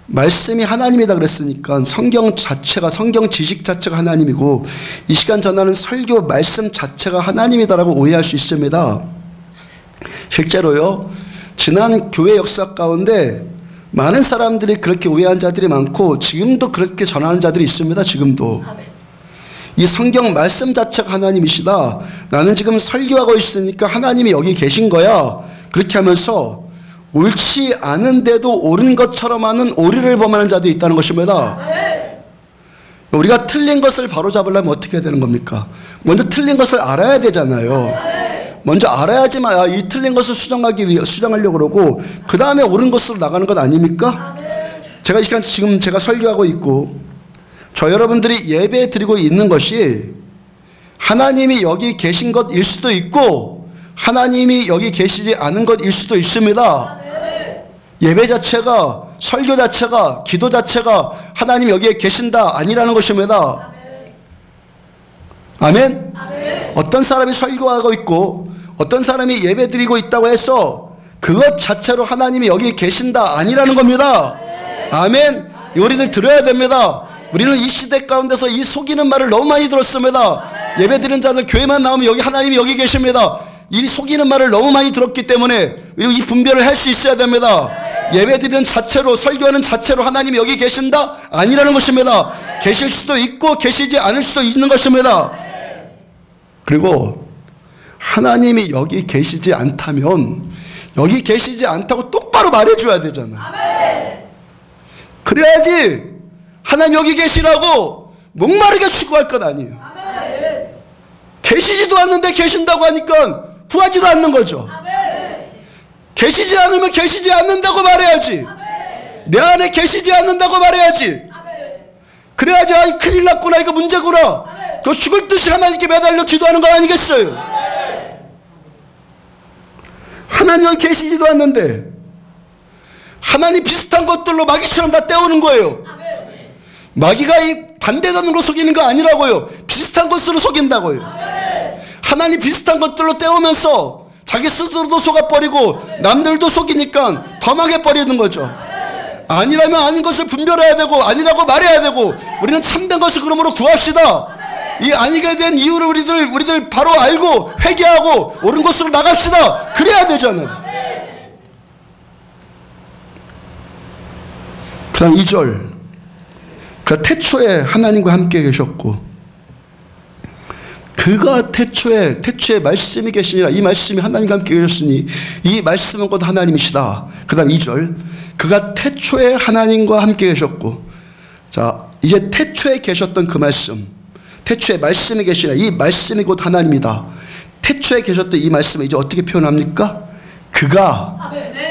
말씀이 하나님이다 그랬으니까 성경 자체가 성경 지식 자체가 하나님이고 이 시간 전하는 설교 말씀 자체가 하나님이다라고 오해할 수 있습니다. 실제로요 지난 교회 역사 가운데 많은 사람들이 그렇게 오해한 자들이 많고 지금도 그렇게 전하는 자들이 있습니다. 지금도. 이 성경 말씀 자체가 하나님이시다. 나는 지금 설교하고 있으니까 하나님이 여기 계신 거야. 그렇게 하면서 옳지 않은데도 옳은 것처럼 하는 오리를 범하는 자들이 있다는 것입니다. 우리가 틀린 것을 바로잡으려면 어떻게 해야 되는 겁니까? 먼저 틀린 것을 알아야 되잖아요. 먼저 알아야지만 이 틀린 것을 수정하려고 그러고 그 다음에 옳은 것으로 나가는 것 아닙니까? 제가 지금 제가 설교하고 있고 저 여러분들이 예배 드리고 있는 것이 하나님이 여기 계신 것일 수도 있고 하나님이 여기 계시지 않은 것일 수도 있습니다. 예배 자체가, 설교 자체가, 기도 자체가 하나님 여기에 계신다 아니라는 것입니다. 아멘? 어떤 사람이 설교하고 있고 어떤 사람이 예배 드리고 있다고 해서 그것 자체로 하나님이 여기 계신다 아니라는 겁니다. 아멘? 우리들 들어야 됩니다. 우리는 이 시대 가운데서 이 속이는 말을 너무 많이 들었습니다. 예배 드리는 자들 교회만 나오면 여기 하나님이 여기 계십니다. 이 속이는 말을 너무 많이 들었기 때문에 우리 이 분별을 할 수 있어야 됩니다. 예배 드리는 자체로, 설교하는 자체로 하나님이 여기 계신다? 아니라는 것입니다. 계실 수도 있고 계시지 않을 수도 있는 것입니다. 그리고 하나님이 여기 계시지 않다면 여기 계시지 않다고 똑바로 말해줘야 되잖아. 그래야지 하나님 여기 계시라고 목마르게 추구할 것 아니에요. 계시지도 않는데 계신다고 하니까 구하지도 않는 거죠. 계시지 않으면 계시지 않는다고 말해야지. 내 안에 계시지 않는다고 말해야지. 그래야지 아이 큰일 났구나 이거 문제구나. 그 죽을 듯이 하나님께 매달려 기도하는 거 아니겠어요? 하나님 여기 계시지도 않는데 하나님 비슷한 것들로 마귀처럼 다 때우는 거예요. 마귀가 이 반대단으로 속이는 거 아니라고요. 비슷한 것으로 속인다고요. 하나님 비슷한 것들로 때우면서 자기 스스로도 속아버리고 남들도 속이니까 더 망해버리는 거죠. 아니라면 아닌 것을 분별해야 되고 아니라고 말해야 되고 우리는 참된 것을 그러므로 구합시다. 이 아니게 된 이유를 우리들 바로 알고 회개하고 옳은 것으로 나갑시다. 그래야 되잖아요. 그 다음 2절 그 태초에 하나님과 함께 계셨고 그가 태초에 말씀이 계시니라. 이 말씀이 하나님과 함께 계셨으니 이 말씀은 곧 하나님이시다. 그 다음 2절 그가 태초에 하나님과 함께 계셨고 자 이제 태초에 계셨던 그 말씀 태초에 말씀이 계시니라. 이 말씀이 곧 하나님이다. 태초에 계셨던 이 말씀을 이제 어떻게 표현합니까?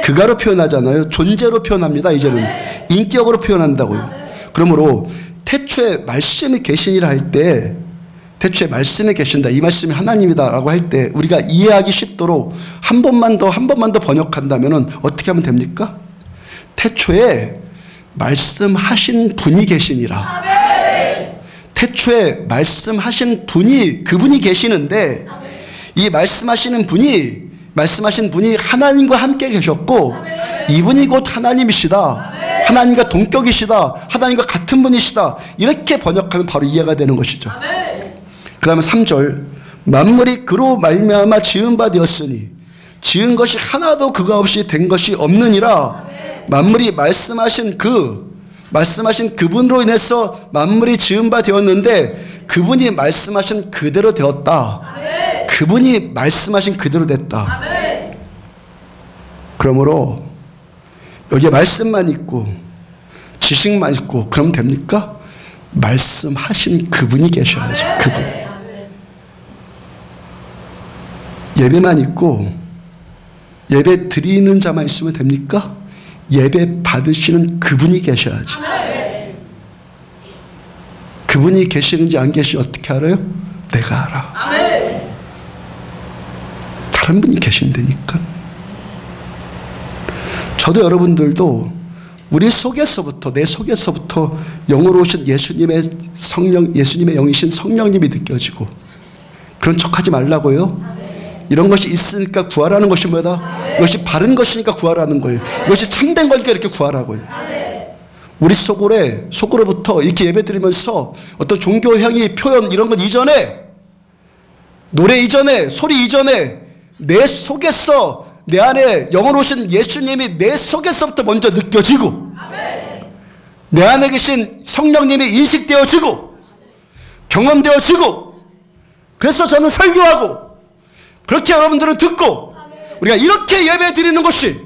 그가로 표현하잖아요. 존재로 표현합니다. 이제는 인격으로 표현한다고요. 그러므로 태초에 말씀이 계시니라 할 때 태초에 말씀이 계신다. 이 말씀이 하나님이다 라고 할 때 우리가 이해하기 쉽도록 한 번만 더 번역한다면 어떻게 하면 됩니까? 태초에 말씀하신 분이 계시니라. 태초에 말씀하신 분이 그분이 계시는데 이 말씀하신 분이 하나님과 함께 계셨고 이분이 곧 하나님이시다. 하나님과 동격이시다. 하나님과 같은 분이시다. 이렇게 번역하면 바로 이해가 되는 것이죠. 그 다음에 3절 만물이 그로 말미암아 지은 바 되었으니 지은 것이 하나도 그가 없이 된 것이 없느니라. 만물이 말씀하신 그분으로 인해서 만물이 지은 바 되었는데 그분이 말씀하신 그대로 되었다. 그분이 말씀하신 그대로 됐다. 그러므로 여기에 말씀만 있고 지식만 있고 그러면 됩니까? 말씀하신 그분이 계셔야죠. 그분. 예배만 있고 예배 드리는 자만 있으면 됩니까? 예배 받으시는 그분이 계셔야죠. 그분이 계시는지 안 계시는지 어떻게 알아요? 내가 알아. 다른 분이 계신다니까. 저도 여러분들도 우리 속에서부터 내 속에서부터 영으로 오신 예수님의 영이신 성령님이 느껴지고 그런 척하지 말라고요. 이런 것이 있으니까 구하라는 것입니다. 이것이 바른 것이니까 구하라는 거예요. 이것이 참된 거니까 이렇게 구하라고요. 우리 속으로부터 이렇게 예배드리면서 어떤 종교 행위, 표현 이런 것 이전에 노래 이전에 소리 이전에 내 속에서 내 안에 영으로 오신 예수님이 내 속에서부터 먼저 느껴지고 내 안에 계신 성령님이 인식되어지고 경험되어지고 그래서 저는 설교하고 그렇게 여러분들은 듣고 우리가 이렇게 예배 드리는 것이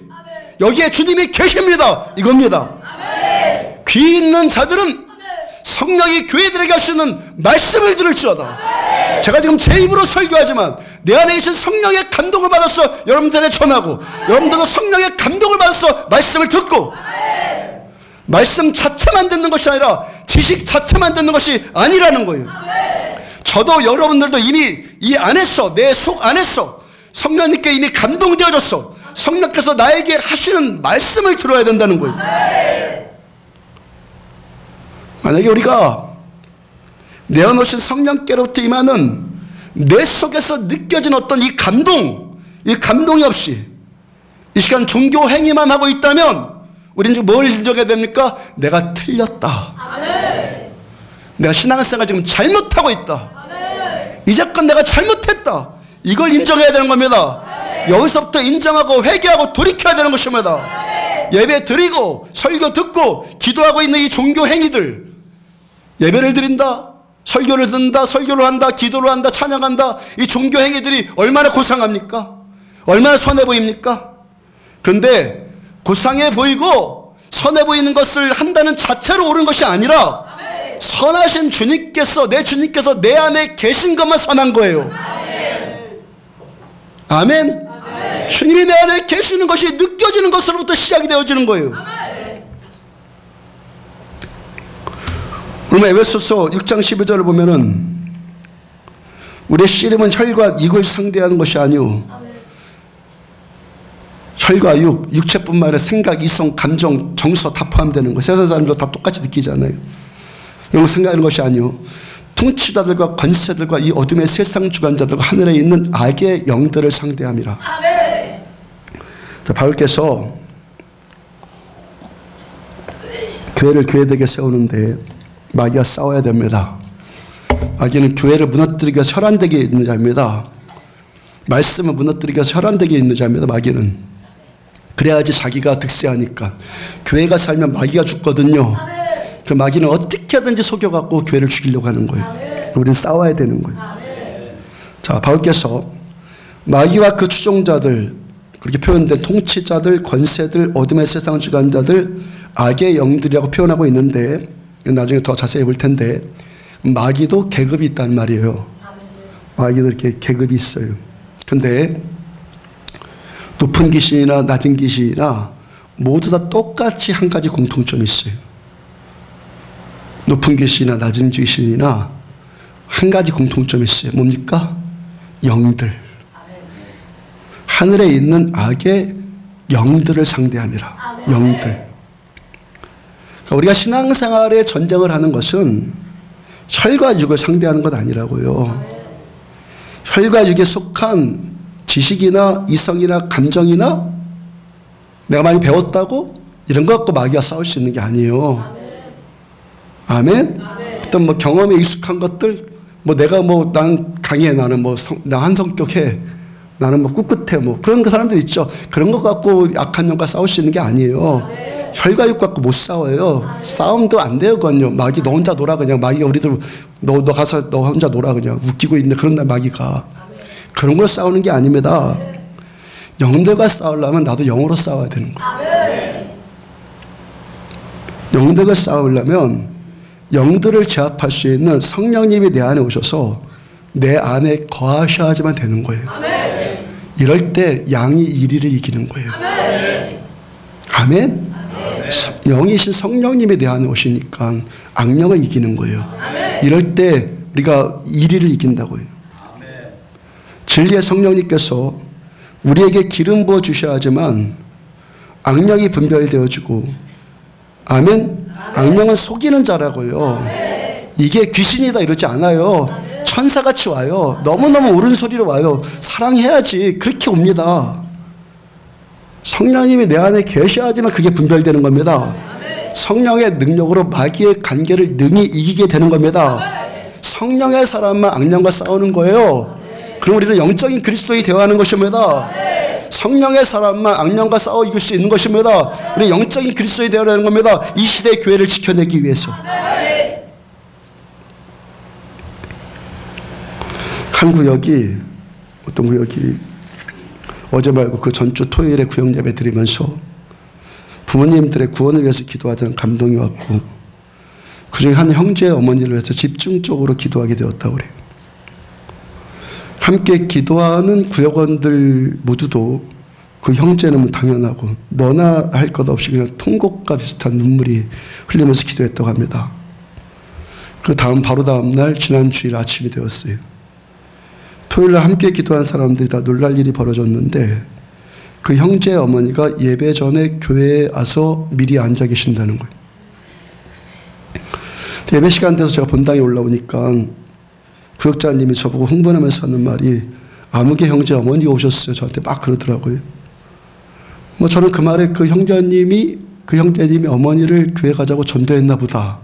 여기에 주님이 계십니다 이겁니다. 귀 있는 자들은 성령이 교회들에게 하시는 말씀을 들을지어다. 제가 지금 제 입으로 설교하지만 내 안에 계신 성령의 감동을 받아서 여러분들에게 전하고 여러분들도 성령의 감동을 받아서 말씀을 듣고 말씀 자체만 듣는 것이 아니라 지식 자체만 듣는 것이 아니라는 거예요. 저도 여러분들도 이미 이 안에서 내 속 안에서 성령님께 이미 감동되어졌어. 성령께서 나에게 하시는 말씀을 들어야 된다는 거예요. 만약에 우리가 내어놓으신 성령께로부터 임하는 내 속에서 느껴진 어떤 이 감동이 없이 이 시간 종교 행위만 하고 있다면 우리는 지금 뭘 인정해야 됩니까? 내가 틀렸다. 내가 신앙생활 지금 잘못하고 있다. 이제껏 내가 잘못했다. 이걸 인정해야 되는 겁니다. 여기서부터 인정하고 회개하고 돌이켜야 되는 것입니다. 예배 드리고 설교 듣고 기도하고 있는 이 종교 행위들, 예배를 드린다, 설교를 듣는다, 설교를 한다, 기도를 한다, 찬양한다, 이 종교 행위들이 얼마나 고상합니까? 얼마나 선해 보입니까? 그런데 고상해 보이고 선해 보이는 것을 한다는 자체로 옳은 것이 아니라 선하신 주님께서 내 안에 계신 것만 선한 거예요. 아멘. 주님이 내 안에 계시는 것이 느껴지는 것으로부터 시작이 되어지는 거예요. 그러면 에베소서 6장 12절을 보면은 우리의 씨름은 혈과 육을 상대하는 것이 아니오. 혈과 육, 육체뿐만 아니라 생각, 이성, 감정, 정서 다 포함되는 거예요. 세상 사람들도 다 똑같이 느끼잖아요. 이런 거 생각하는 것이 아니오. 통치자들과 권세들과 이 어둠의 세상 주관자들과 하늘에 있는 악의 영들을 상대함이라. 자, 바울께서 교회를 교회되게 세우는데 마귀와 싸워야 됩니다. 마귀는 교회를 무너뜨리기 위해서 혈안되게 있는 자입니다. 말씀을 무너뜨리기 위해서 혈안되게 있는 자입니다. 마귀는. 그래야지 자기가 득세하니까. 교회가 살면 마귀가 죽거든요. 그 마귀는 어떻게든지 속여갖고 교회를 죽이려고 하는 거예요. 우리는 싸워야 되는 거예요. 자, 바울께서 마귀와 그 추종자들, 그렇게 표현된 통치자들, 권세들, 어둠의 세상 주관자들, 악의 영들이라고 표현하고 있는데 나중에 더 자세히 볼 텐데 마귀도 계급이 있단 말이에요. 마귀도 이렇게 계급이 있어요. 근데 높은 귀신이나 낮은 귀신이나 모두 다 똑같이 한 가지 공통점이 있어요. 높은 귀신이나 낮은 귀신이나 한 가지 공통점이 있어요. 뭡니까? 영들. 하늘에 있는 악의 영들을 상대함이라. 영들. 우리가 신앙생활에 전쟁을 하는 것은 혈과 육을 상대하는 것 아니라고요. 혈과 육에 속한 지식이나 이성이나 감정이나 내가 많이 배웠다고 이런 것 갖고 마귀와 싸울 수 있는 게 아니에요. 아멘? 어떤 뭐 경험에 익숙한 것들, 뭐 내가 뭐 난 강해, 나는 뭐 나 한 성격해, 나는 뭐 꿋꿋해, 뭐 그런 사람들 있죠. 그런 것 갖고 악한 영과 싸울 수 있는 게 아니에요. 혈과 육 갖고 못 싸워요. 싸움도 안 돼요, 그건요. 마귀 너 혼자 놀아 그냥. 마귀가 우리들 너 가서 너 혼자 놀아 그냥. 웃기고 있네. 그런 날 마귀가. 그런 걸 싸우는 게 아닙니다. 영들과 싸우려면 나도 영으로 싸워야 되는 거예요. 영들과 싸우려면 영들을 제압할 수 있는 성령님이 내 안에 오셔서 내 안에 거하셔야지만 되는 거예요. 이럴 때 양이 이리를 이기는 거예요. 아멘? 영이신 성령님이 내 안에 오시니까 악령을 이기는 거예요. 이럴 때 우리가 이리를 이긴다고요. 진리의 성령님께서 우리에게 기름 부어 주셔야 하지만 악령이 분별되어지고, 아멘? 악령은 속이는 자라고요. 이게 귀신이다 이러지 않아요. 천사같이 와요. 너무너무 옳은 소리로 와요. 사랑해야지. 그렇게 옵니다. 성령님이 내 안에 계셔야지만 그게 분별되는 겁니다. 성령의 능력으로 마귀의 관계를 능히 이기게 되는 겁니다. 성령의 사람만 악령과 싸우는 거예요. 그럼 우리는 영적인 그리스도인이 되어가는 것입니다. 성령의 사람만 악령과 싸워 이길 수 있는 것입니다. 우리 영적인 그리스도인이 되어야 하는 겁니다. 이 시대의 교회를 지켜내기 위해서. 한 구역이, 어떤 구역이 어제 말고 그 전주 토요일에 구역 예배 드리면서 부모님들의 구원을 위해서 기도하던 감동이 왔고, 그중에 한 형제의 어머니를 위해서 집중적으로 기도하게 되었다고 그래요. 함께 기도하는 구역원들 모두도 그 형제는 당연하고 너나 할 것 없이 그냥 통곡과 비슷한 눈물이 흘리면서 기도했다고 합니다. 그 다음 바로 다음 날 지난 주일 아침이 되었어요. 토요일날 함께 기도한 사람들이 다 놀랄 일이 벌어졌는데 그 형제의 어머니가 예배 전에 교회에 와서 미리 앉아 계신다는 거예요. 예배 시간 돼서 제가 본당에 올라오니까 구역자님이 저보고 흥분하면서 하는 말이 아무개 형제 어머니가 오셨어요. 저한테 막 그러더라고요. 뭐 저는 그 말에 그 형제님이 어머니를 교회 가자고 전도했나 보다.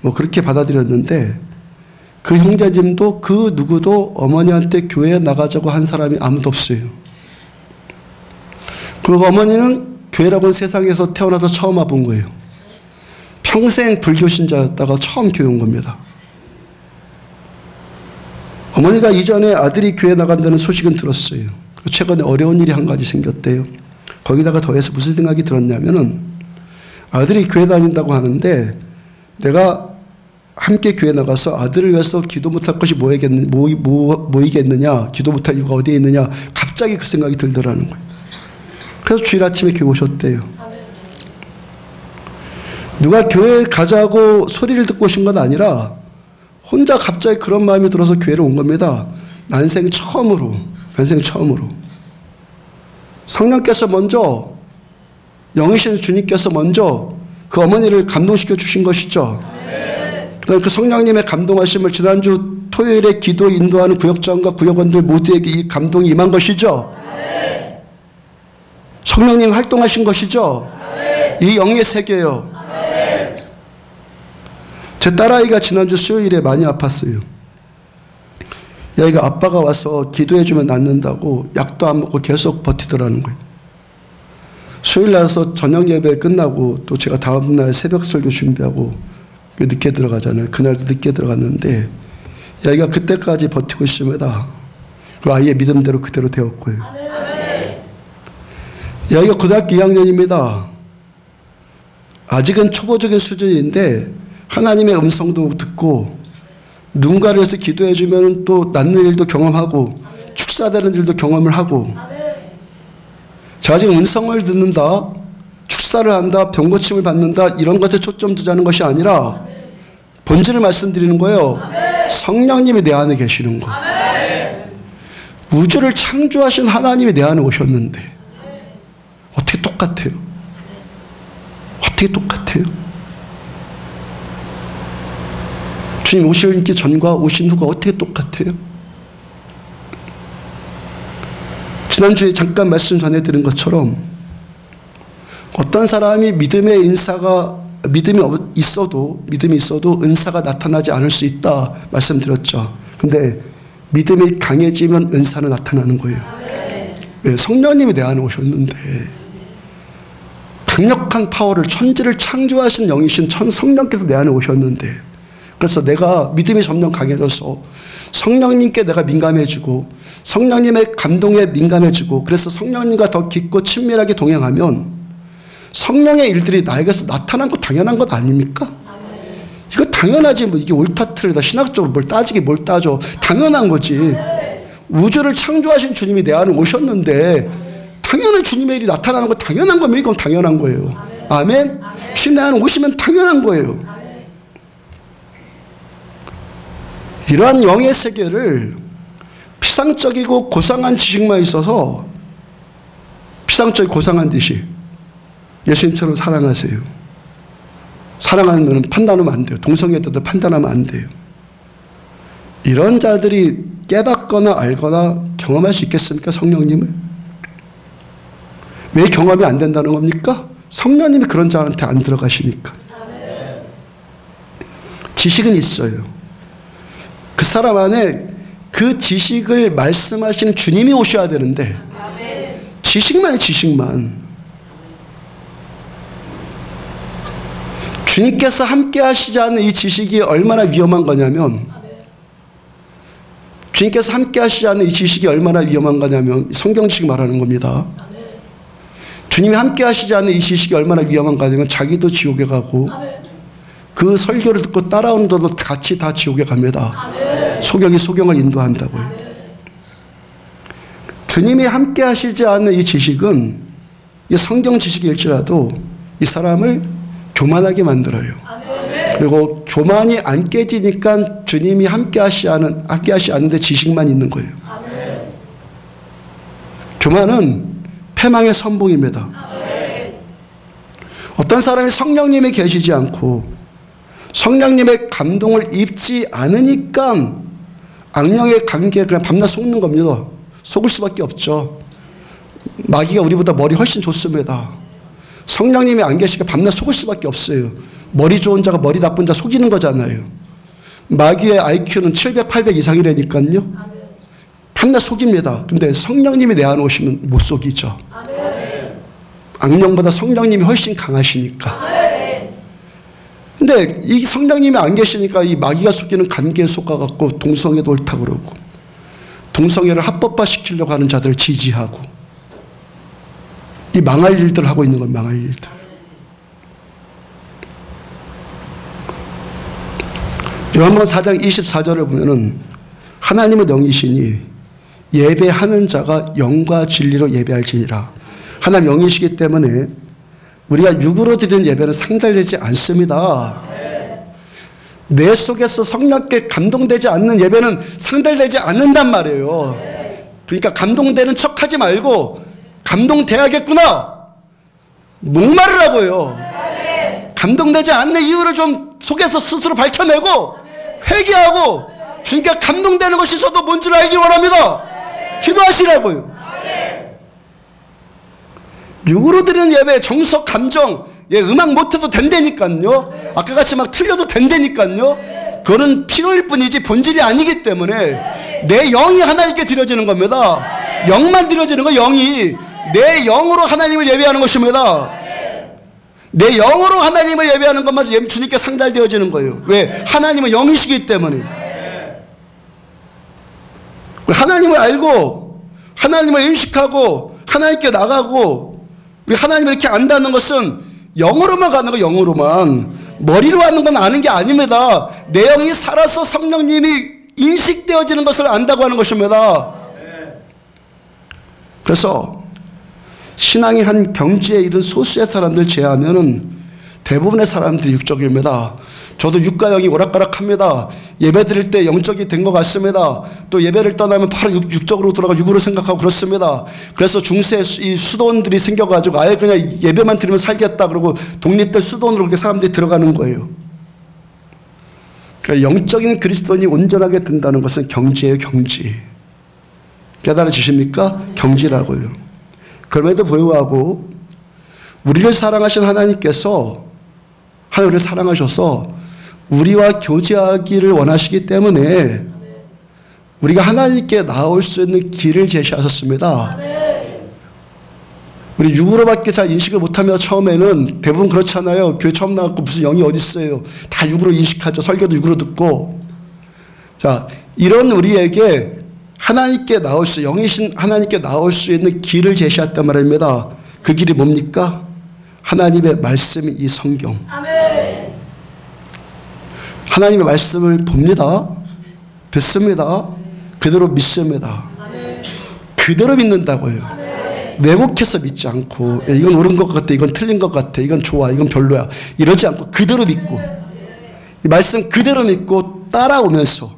뭐 그렇게 받아들였는데 그 형제님도 그 누구도 어머니한테 교회에 나가자고 한 사람이 아무도 없어요. 그 어머니는 교회라고는 세상에서 태어나서 처음 와본 거예요. 평생 불교신자였다가 처음 교회 온 겁니다. 어머니가 이전에 아들이 교회 나간다는 소식은 들었어요. 최근에 어려운 일이 한 가지 생겼대요. 거기다가 더해서 무슨 생각이 들었냐면은 아들이 교회 다닌다고 하는데 내가 함께 교회 나가서 아들을 위해서 기도 못할 것이 모이겠느냐, 기도 못할 이유가 어디에 있느냐, 갑자기 그 생각이 들더라는 거예요. 그래서 주일 아침에 교회 오셨대요. 누가 교회 가자고 소리를 듣고 오신 건 아니라 혼자 갑자기 그런 마음이 들어서 교회를 온 겁니다. 난생 처음으로. 성령께서 먼저, 영이신 주님께서 먼저 그 어머니를 감동시켜 주신 것이죠. 그다음 그 성령님의 감동하심을 지난주 토요일에 기도 인도하는 구역장과 구역원들 모두에게 이 감동이 임한 것이죠. 성령님 활동하신 것이죠. 이 영의 세계예요. 제 딸아이가 지난주 수요일에 많이 아팠어요. 이 아이가 아빠가 와서 기도해주면 낫는다고 약도 안 먹고 계속 버티더라는 거예요. 수요일 날서 저녁 예배 끝나고 또 제가 다음날 새벽 설교 준비하고 늦게 들어가잖아요. 그날도 늦게 들어갔는데 이 아이가 그때까지 버티고 있습니다. 그 아이의 믿음대로 그대로 되었고요. 이 아이가 고등학교 2학년입니다. 아직은 초보적인 수준인데 하나님의 음성도 듣고 누군가를 위해서 기도해주면 또 낫는 일도 경험하고 축사되는 일도 경험을 하고 제가 지금 음성을 듣는다, 축사를 한다, 병고침을 받는다 이런 것에 초점 두자는 것이 아니라 본질을 말씀드리는 거예요. 성령님이 내 안에 계시는 거. 우주를 창조하신 하나님이 내 안에 오셨는데 어떻게 똑같아요? 어떻게 똑같아요? 주님 오시기 전과 오신 후가 어떻게 똑같아요? 지난주에 잠깐 말씀 전해드린 것처럼 어떤 사람이 믿음이 있어도 은사가 나타나지 않을 수 있다 말씀드렸죠. 근데 믿음이 강해지면 은사는 나타나는 거예요. 왜? 성령님이 내 안에 오셨는데 강력한 파워를 천지를 창조하신 영이신 성령께서 내 안에 오셨는데 그래서 내가 믿음이 점점 강해져서 성령님께 내가 민감해지고 성령님의 감동에 민감해지고 그래서 성령님과 더 깊고 친밀하게 동행하면 성령의 일들이 나에게서 나타난 거 당연한 것 아닙니까? 이거 당연하지. 뭐 이게 옳다 틀리다 신학적으로 뭘 따지기 뭘 따져. 당연한 거지. 우주를 창조하신 주님이 내 안에 오셨는데 당연한 주님의 일이 나타나는 거 당연한 거면 이건 당연한 거예요. 아멘? 주님 내 안에 오시면 당연한 거예요. 이러한 영의 세계를 피상적이고 고상한 지식만 있어서 피상적이고 고상한 지식 예수님처럼 사랑하세요. 사랑하면 판단하면 안 돼요. 동성애자들 판단하면 안 돼요. 이런 자들이 깨닫거나 알거나 경험할 수 있겠습니까? 성령님을? 왜 경험이 안 된다는 겁니까? 성령님이 그런 자한테 안 들어가시니까. 지식은 있어요. 그 사람 안에 그 지식을 말씀하시는 주님이 오셔야 되는데 지식만이 지식만. 주님께서 함께 하시지 않는 이 지식이 얼마나 위험한 거냐면, 주님께서 함께 하시지 않는 이 지식이 얼마나 위험한 거냐면, 성경 지식 말하는 겁니다. 주님이 함께 하시지 않는 이 지식이 얼마나 위험한 거냐면, 자기도 지옥에 가고, 그 설교를 듣고 따라오는 자도 같이 다 지옥에 갑니다. 소경이 소경을 인도한다고요. 주님이 함께 하시지 않는 이 지식은, 이 성경 지식일지라도 이 사람을 교만하게 만들어요. 그리고 교만이 안 깨지니까 주님이 함께 하시지 않는데 지식만 있는 거예요. 교만은 패망의 선봉입니다. 어떤 사람이 성령님이 계시지 않고 성령님의 감동을 입지 않으니까 악령의 관계에 그냥 밤낮 속는 겁니다. 속을 수밖에 없죠. 마귀가 우리보다 머리 훨씬 좋습니다. 성령님이 안 계시니까 밤낮 속을 수밖에 없어요. 머리 좋은 자가 머리 나쁜 자 속이는 거잖아요. 마귀의 IQ는 700, 800 이상이라니까요. 밤낮 속입니다. 근데 성령님이 내 안에 오시면 못 속이죠. 악령보다 성령님이 훨씬 강하시니까. 근데 이 성령님이 안 계시니까 이 마귀가 속이는 관계에 속아갖고 동성애도 옳다고 그러고, 동성애를 합법화 시키려고 하는 자들을 지지하고, 이 망할 일들을 하고 있는 건 망할 일들. 요한복음 4장 24절을 보면은 하나님은 영이시니 예배하는 자가 영과 진리로 예배할지니라. 하나님 영이시기 때문에 우리가 육으로 드리는 예배는 상달되지 않습니다. 내 속에서 성령께 감동되지 않는 예배는 상달되지 않는단 말이에요. 그러니까 감동되는 척 하지 말고 감동돼야겠구나, 목마르라고요. 감동되지 않는 이유를 좀 속에서 스스로 밝혀내고 회개하고 주님께 감동되는 것이 저도 뭔지를 알기 원합니다. 기도하시라고요. 육으로 드리는 예배, 정석, 감정, 음악 못해도 된다니까요. 아까 같이 막 틀려도 된다니까요. 그거는 필요일 뿐이지 본질이 아니기 때문에 내 영이 하나님께 드려지는 겁니다. 영만 드려지는 거, 영이. 내 영으로 하나님을 예배하는 것입니다. 내 영으로 하나님을 예배하는 것만 주님께 상달되어지는 거예요. 왜? 하나님은 영이시기 때문에. 하나님을 알고 하나님을 인식하고 하나님께 나가고 우리 하나님을 이렇게 안다는 것은 영으로만 가는 거, 영으로만. 머리로 하는 건 아는 게 아닙니다. 내 영이 살아서 성령님이 인식되어지는 것을 안다고 하는 것입니다. 그래서 신앙이 한 경지에 이른 소수의 사람들 제하면은 대부분의 사람들이 육적입니다. 저도 육과 영이 오락가락합니다. 예배 드릴 때 영적이 된 것 같습니다. 또 예배를 떠나면 바로 육적으로 돌아가 육으로 생각하고 그렇습니다. 그래서 중세 이 수도원들이 생겨가지고 아예 그냥 예배만 드리면 살겠다 그러고 독립된 수도원으로 그렇게 사람들이 들어가는 거예요. 그러니까 영적인 그리스도인이 온전하게 된다는 것은 경지예요, 경지. 깨달아지십니까? 경지라고요. 그럼에도 불구하고 우리를 사랑하신 하나님께서 우리를 사랑하셔서 우리와 교제하기를 원하시기 때문에 우리가 하나님께 나올 수 있는 길을 제시하셨습니다. 우리 육으로밖에 잘 인식을 못합니다. 처음에는 대부분 그렇잖아요. 교회 처음 나왔고 무슨 영이 어디 있어요. 다 육으로 인식하죠. 설교도 육으로 듣고. 자, 이런 우리에게 하나님께 나올 수, 영이신 하나님께 나올 수 있는 길을 제시했단 말입니다. 그 길이 뭡니까? 하나님의 말씀인 이 성경. 아멘. 하나님의 말씀을 봅니다. 듣습니다. 그대로 믿습니다. 아멘. 그대로 믿는다고요. 아멘. 왜곡해서 믿지 않고 이건 옳은 것 같아, 이건 틀린 것 같아, 이건 좋아, 이건 별로야 이러지 않고 그대로 믿고 이 말씀 그대로 믿고 따라오면서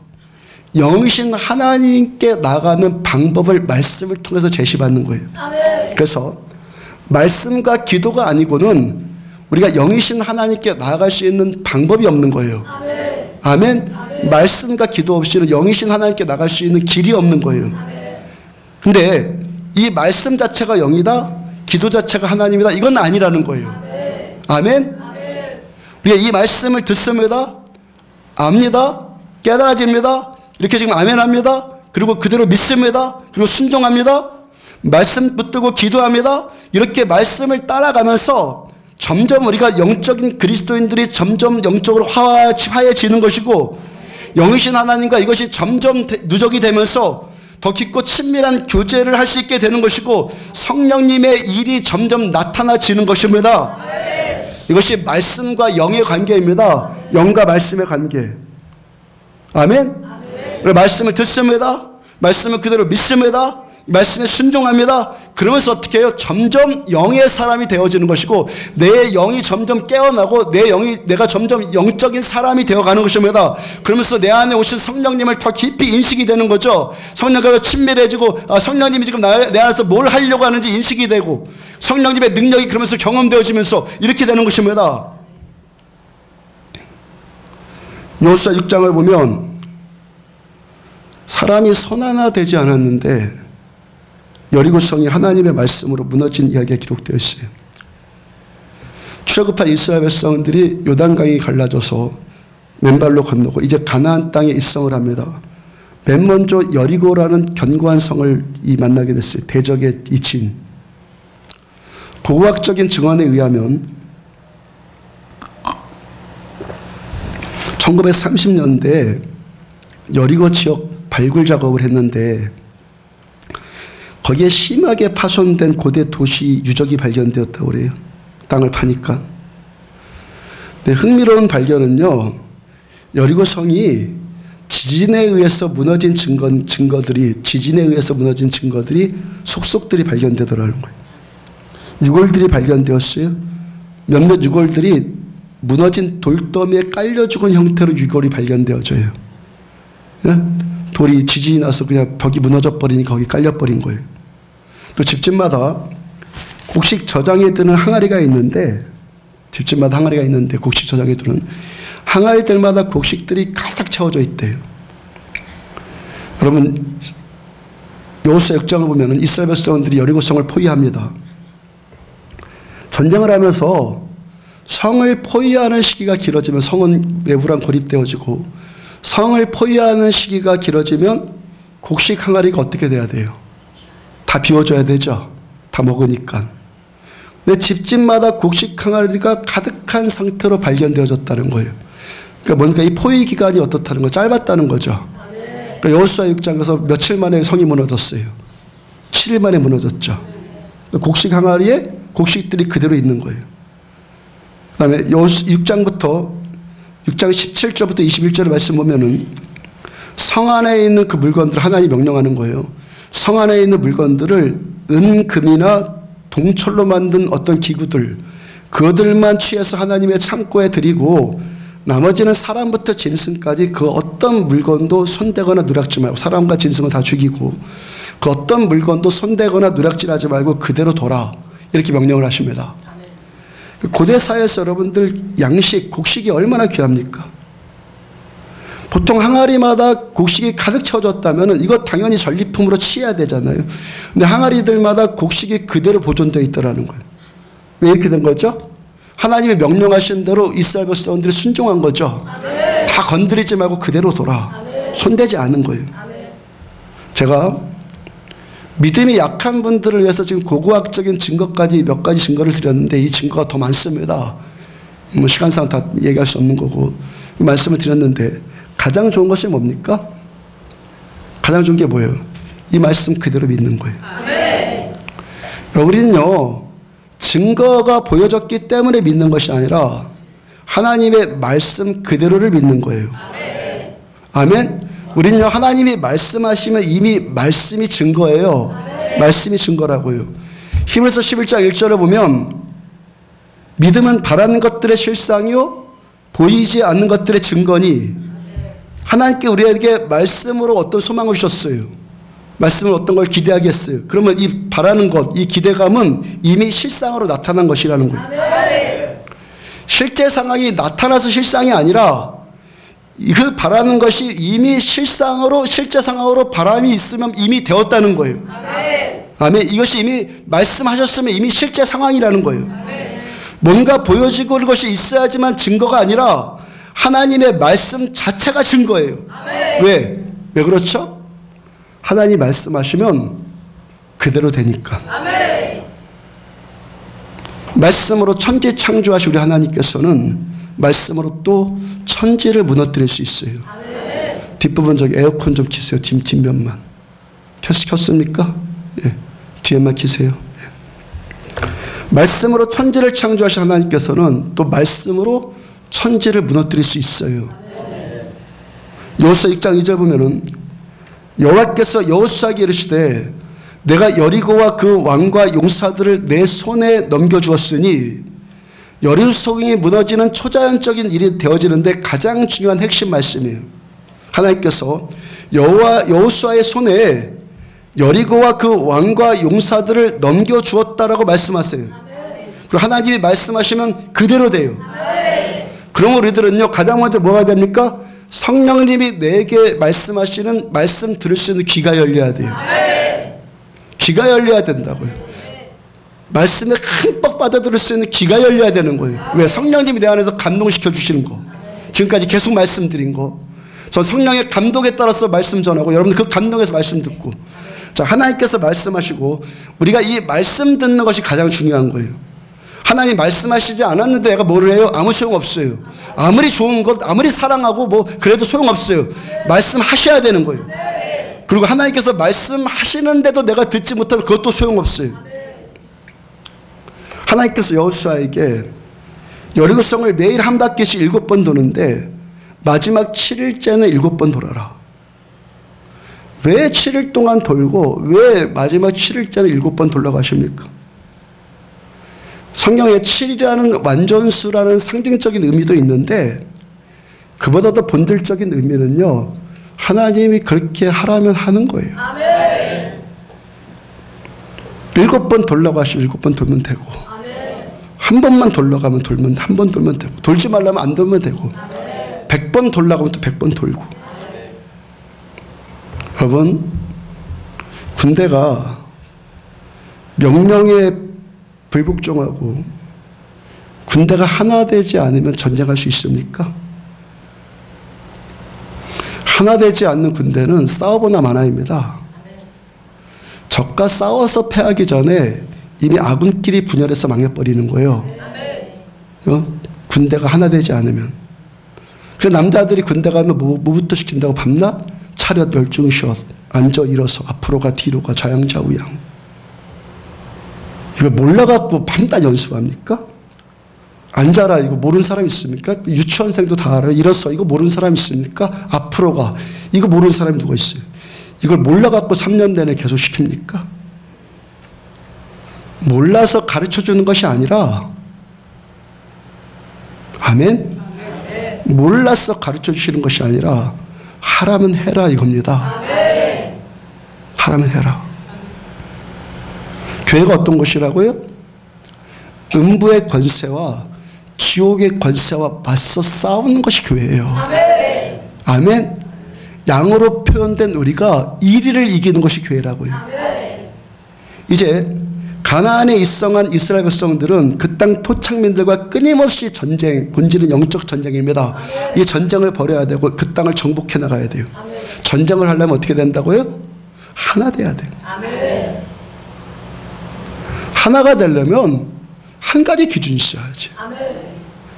영이신 하나님께 나가는 방법을 말씀을 통해서 제시받는 거예요. 아멘. 그래서 말씀과 기도가 아니고는 우리가 영이신 하나님께 나아갈 수 있는 방법이 없는 거예요. 아멘. 아멘. 아멘. 말씀과 기도 없이는 영이신 하나님께 나갈 수 있는 길이 없는 거예요. 근데 이 말씀 자체가 영이다, 기도 자체가 하나님이다, 이건 아니라는 거예요. 아멘. 아멘. 우리가 이 말씀을 듣습니다. 압니다. 깨달아집니다. 이렇게 지금 아멘합니다. 그리고 그대로 믿습니다. 그리고 순종합니다. 말씀 붙들고 기도합니다. 이렇게 말씀을 따라가면서 점점 우리가 영적인 그리스도인들이 점점 영적으로 화해지는 것이고, 영이신 하나님과 이것이 점점 누적이 되면서 더 깊고 친밀한 교제를 할 수 있게 되는 것이고, 성령님의 일이 점점 나타나지는 것입니다. 이것이 말씀과 영의 관계입니다. 영과 말씀의 관계. 아멘? 우리 말씀을 듣습니다. 말씀을 그대로 믿습니다. 말씀에 순종합니다. 그러면서 어떻게 해요? 점점 영의 사람이 되어지는 것이고, 내 영이 점점 깨어나고 내가 점점 영적인 사람이 되어가는 것입니다. 그러면서 내 안에 오신 성령님을 더 깊이 인식이 되는 거죠. 성령과 친밀해지고, 성령님이 지금 내 안에서 뭘 하려고 하는지 인식이 되고, 성령님의 능력이 그러면서 경험되어지면서 이렇게 되는 것입니다. 여호수아 6장을 보면 사람이 손 하나 되지 않았는데 여리고성이 하나님의 말씀으로 무너진 이야기가 기록되어 있어요. 출애굽한 이스라엘 백성들이 요단강이 갈라져서 맨발로 건너고 이제 가나안 땅에 입성을 합니다. 맨 먼저 여리고라는 견고한 성을 만나게 됐어요. 대적의 이친. 고고학적인 증언에 의하면 1930년대에 여리고 지역 발굴 작업을 했는데 거기에 심하게 파손된 고대 도시 유적이 발견되었다고 그래요. 땅을 파니까. 근데 흥미로운 발견은요, 여리고 성이 지진에 의해서 무너진 증거들이 속속들이 발견되더라는 거예요. 유골들이 발견되었어요. 몇몇 유골들이 무너진 돌더미에 깔려 죽은 형태로 유골이 발견되어져요. 돌이 지진이 나서 그냥 벽이 무너져 버리니까 거기 깔려 버린 거예요. 또 집집마다 곡식 저장에 드는 항아리가 있는데, 곡식 저장에 드는 항아리들마다 곡식들이 가득 채워져 있대요. 여러분, 여호수아 6장을 보면 이스라엘 백성들이 여리고성을 포위합니다. 전쟁을 하면서 성을 포위하는 시기가 길어지면 성은 외부랑 고립되어지고, 성을 포위하는 시기가 길어지면 곡식 항아리가 어떻게 돼야 돼요? 다 비워줘야 되죠. 다 먹으니까. 근데 집집마다 곡식 항아리가 가득한 상태로 발견되어졌다는 거예요. 그러니까 뭔가 이 포위 기간이 어떻다는 거, 짧았다는 거죠. 그러니까 여호수아 6장에서 며칠 만에 성이 무너졌어요. 7일 만에 무너졌죠. 곡식 항아리에 곡식들이 그대로 있는 거예요. 그 다음에 여호수아 6장 17절부터 21절의 말씀 보면은 성 안에 있는 그 물건들 하나님이 명령하는 거예요. 성 안에 있는 물건들을 은, 금이나 동철로 만든 어떤 기구들, 그들만 취해서 하나님의 창고에 드리고 나머지는 사람부터 짐승까지 그 어떤 물건도 손대거나 누락지 말고, 사람과 짐승을 다 죽이고 그 어떤 물건도 손대거나 누락질하지 말고 그대로 둬라, 이렇게 명령을 하십니다. 고대 사회에서 여러분들 양식, 곡식이 얼마나 귀합니까? 보통 항아리마다 곡식이 가득 채워졌다면 이거 당연히 전리품으로 취해야 되잖아요. 근데 항아리들마다 곡식이 그대로 보존되어 있더라는 거예요. 왜 이렇게 된 거죠? 하나님이 명령하신 대로 이스라엘 백성들이 순종한 거죠. 아멘. 다 건드리지 말고 그대로 둬라. 아멘. 손대지 않은 거예요. 아멘. 제가 믿음이 약한 분들을 위해서 지금 고고학적인 증거까지 몇 가지 증거를 드렸는데 이 증거가 더 많습니다. 뭐 시간상 다 얘기할 수 없는 거고 말씀을 드렸는데 가장 좋은 것이 뭡니까? 가장 좋은 게 뭐예요? 이 말씀 그대로 믿는 거예요. 아멘. 우리는요, 증거가 보여졌기 때문에 믿는 것이 아니라 하나님의 말씀 그대로를 믿는 거예요. 아멘. 아멘. 우리는요, 하나님이 말씀하시면 이미 말씀이 증거예요. 아멘. 말씀이 증거라고요. 히브리서 11장 1절에 보면 믿음은 바라는 것들의 실상이요 보이지 않는 것들의 증거니, 하나님께 우리에게 말씀으로 어떤 소망을 주셨어요. 말씀을 어떤 걸 기대하게 했어요. 그러면 이 바라는 것, 이 기대감은 이미 실상으로 나타난 것이라는 거예요. 아멘. 실제 상황이 나타나서 실상이 아니라 그 바라는 것이 이미 실상으로, 실제 상황으로 바람이 있으면 이미 되었다는 거예요. 아멘. 아멘. 이것이 이미 말씀하셨으면 이미 실제 상황이라는 거예요. 아멘. 뭔가 보여지고 그런 것이 있어야지만 증거가 아니라 하나님의 말씀 자체가 증거예요. 아멘. 왜 그렇죠? 하나님 말씀하시면 그대로 되니까. 아멘. 말씀으로 천지 창조하신 우리 하나님께서는 말씀으로 또 천지를 무너뜨릴 수 있어요. 아멘. 뒷부분 저기 에어컨 좀 키세요. 뒷면만. 켰습니까? 예. 뒤에만 키세요. 예. 말씀으로 천지를 창조하신 하나님께서는 또 말씀으로 천지를 무너뜨릴 수 있어요. 여호수아 6장 2절 보면은 여호와께서 여호수아에게 이르시되 내가 여리고와 그 왕과 용사들을 내 손에 넘겨주었으니 여리고성이 무너지는 초자연적인 일이 되어지는데 가장 중요한 핵심 말씀이에요. 하나님께서 여호수아의 손에 여리고와 그 왕과 용사들을 넘겨주었다라고 말씀하세요. 그리고 하나님이 말씀하시면 그대로 돼요. 그럼 우리들은요, 가장 먼저 뭐가 됩니까? 성령님이 내게 말씀하시는 말씀 들을 수 있는 귀가 열려야 돼요. 귀가 열려야 된다고요. 말씀에 흠뻑 빠져들을 수 있는 귀가 열려야 되는 거예요. 왜? 성령님이 내 안에서 감동시켜 주시는 거. 지금까지 계속 말씀드린 거. 저 성령의 감동에 따라서 말씀 전하고 여러분들 그 감동에서 말씀 듣고. 자, 하나님께서 말씀하시고 우리가 이 말씀 듣는 것이 가장 중요한 거예요. 하나님 말씀하시지 않았는데 내가 뭐를 해요? 아무 소용없어요. 아무리 좋은 것, 아무리 사랑하고 뭐 그래도 소용없어요. 말씀하셔야 되는 거예요. 그리고 하나님께서 말씀하시는데도 내가 듣지 못하면 그것도 소용없어요. 하나님께서 여호수아에게 여리고성을 매일 한 바퀴씩 7번 도는데 마지막 7일째는 7번 돌아라. 왜 7일 동안 돌고 왜 마지막 7일째는 7번 돌아가십니까? 성경에 7이라는 완전수라는 상징적인 의미도 있는데 그보다 더 본질적인 의미는요, 하나님이 그렇게 하라면 하는 거예요. 아멘. 7번 돌라고 하시면 7번 돌면 되고, 아멘. 한 번만 돌러가면 돌면 한 번 돌면 되고, 돌지 말라면 안 돌면 되고, 아멘. 100번 돌라고 하면 또 100번 돌고. 아멘. 여러분, 군대가 명령에 불복종하고 군대가 하나 되지 않으면 전쟁할 수 있습니까? 하나 되지 않는 군대는 싸워보나 마나입니다. 적과 싸워서 패하기 전에 이미 아군끼리 분열해서 망해버리는 거예요. 군대가 하나 되지 않으면. 그래서 남자들이 군대 가면 뭐부터 시킨다고? 밤낮 차렷 열중시어 앉아 일어서 앞으로 가 뒤로 가 좌양좌우양. 이걸 몰라갖고 밤낮 연습합니까? 앉아라 이거 모르는 사람 있습니까? 유치원생도 다 알아요. 일어서 이거 모르는 사람 있습니까? 앞으로 가 이거 모르는 사람이 누가 있어요? 이걸 몰라갖고 3년 내내 계속 시킵니까? 몰라서 가르쳐주는 것이 아니라, 아멘? 몰라서 가르쳐주시는 것이 아니라 하라면 해라 이겁니다. 하라면 해라. 교회가 어떤 곳이라고요? 음부의 권세와 지옥의 권세와 맞서 싸우는 것이 교회예요. 아멘. 아멘. 양으로 표현된 우리가 이리를 이기는 것이 교회라고요. 아멘. 이제 가나안에 입성한 이스라엘 백성들은 그 땅 토착민들과 끊임없이 전쟁, 본질은 영적 전쟁입니다. 아멘. 이 전쟁을 벌여야 되고 그 땅을 정복해 나가야 돼요. 아멘. 전쟁을 하려면 어떻게 된다고요? 하나 돼야 돼요. 아멘. 하나가 되려면 한 가지 기준이 있어야지. 아멘.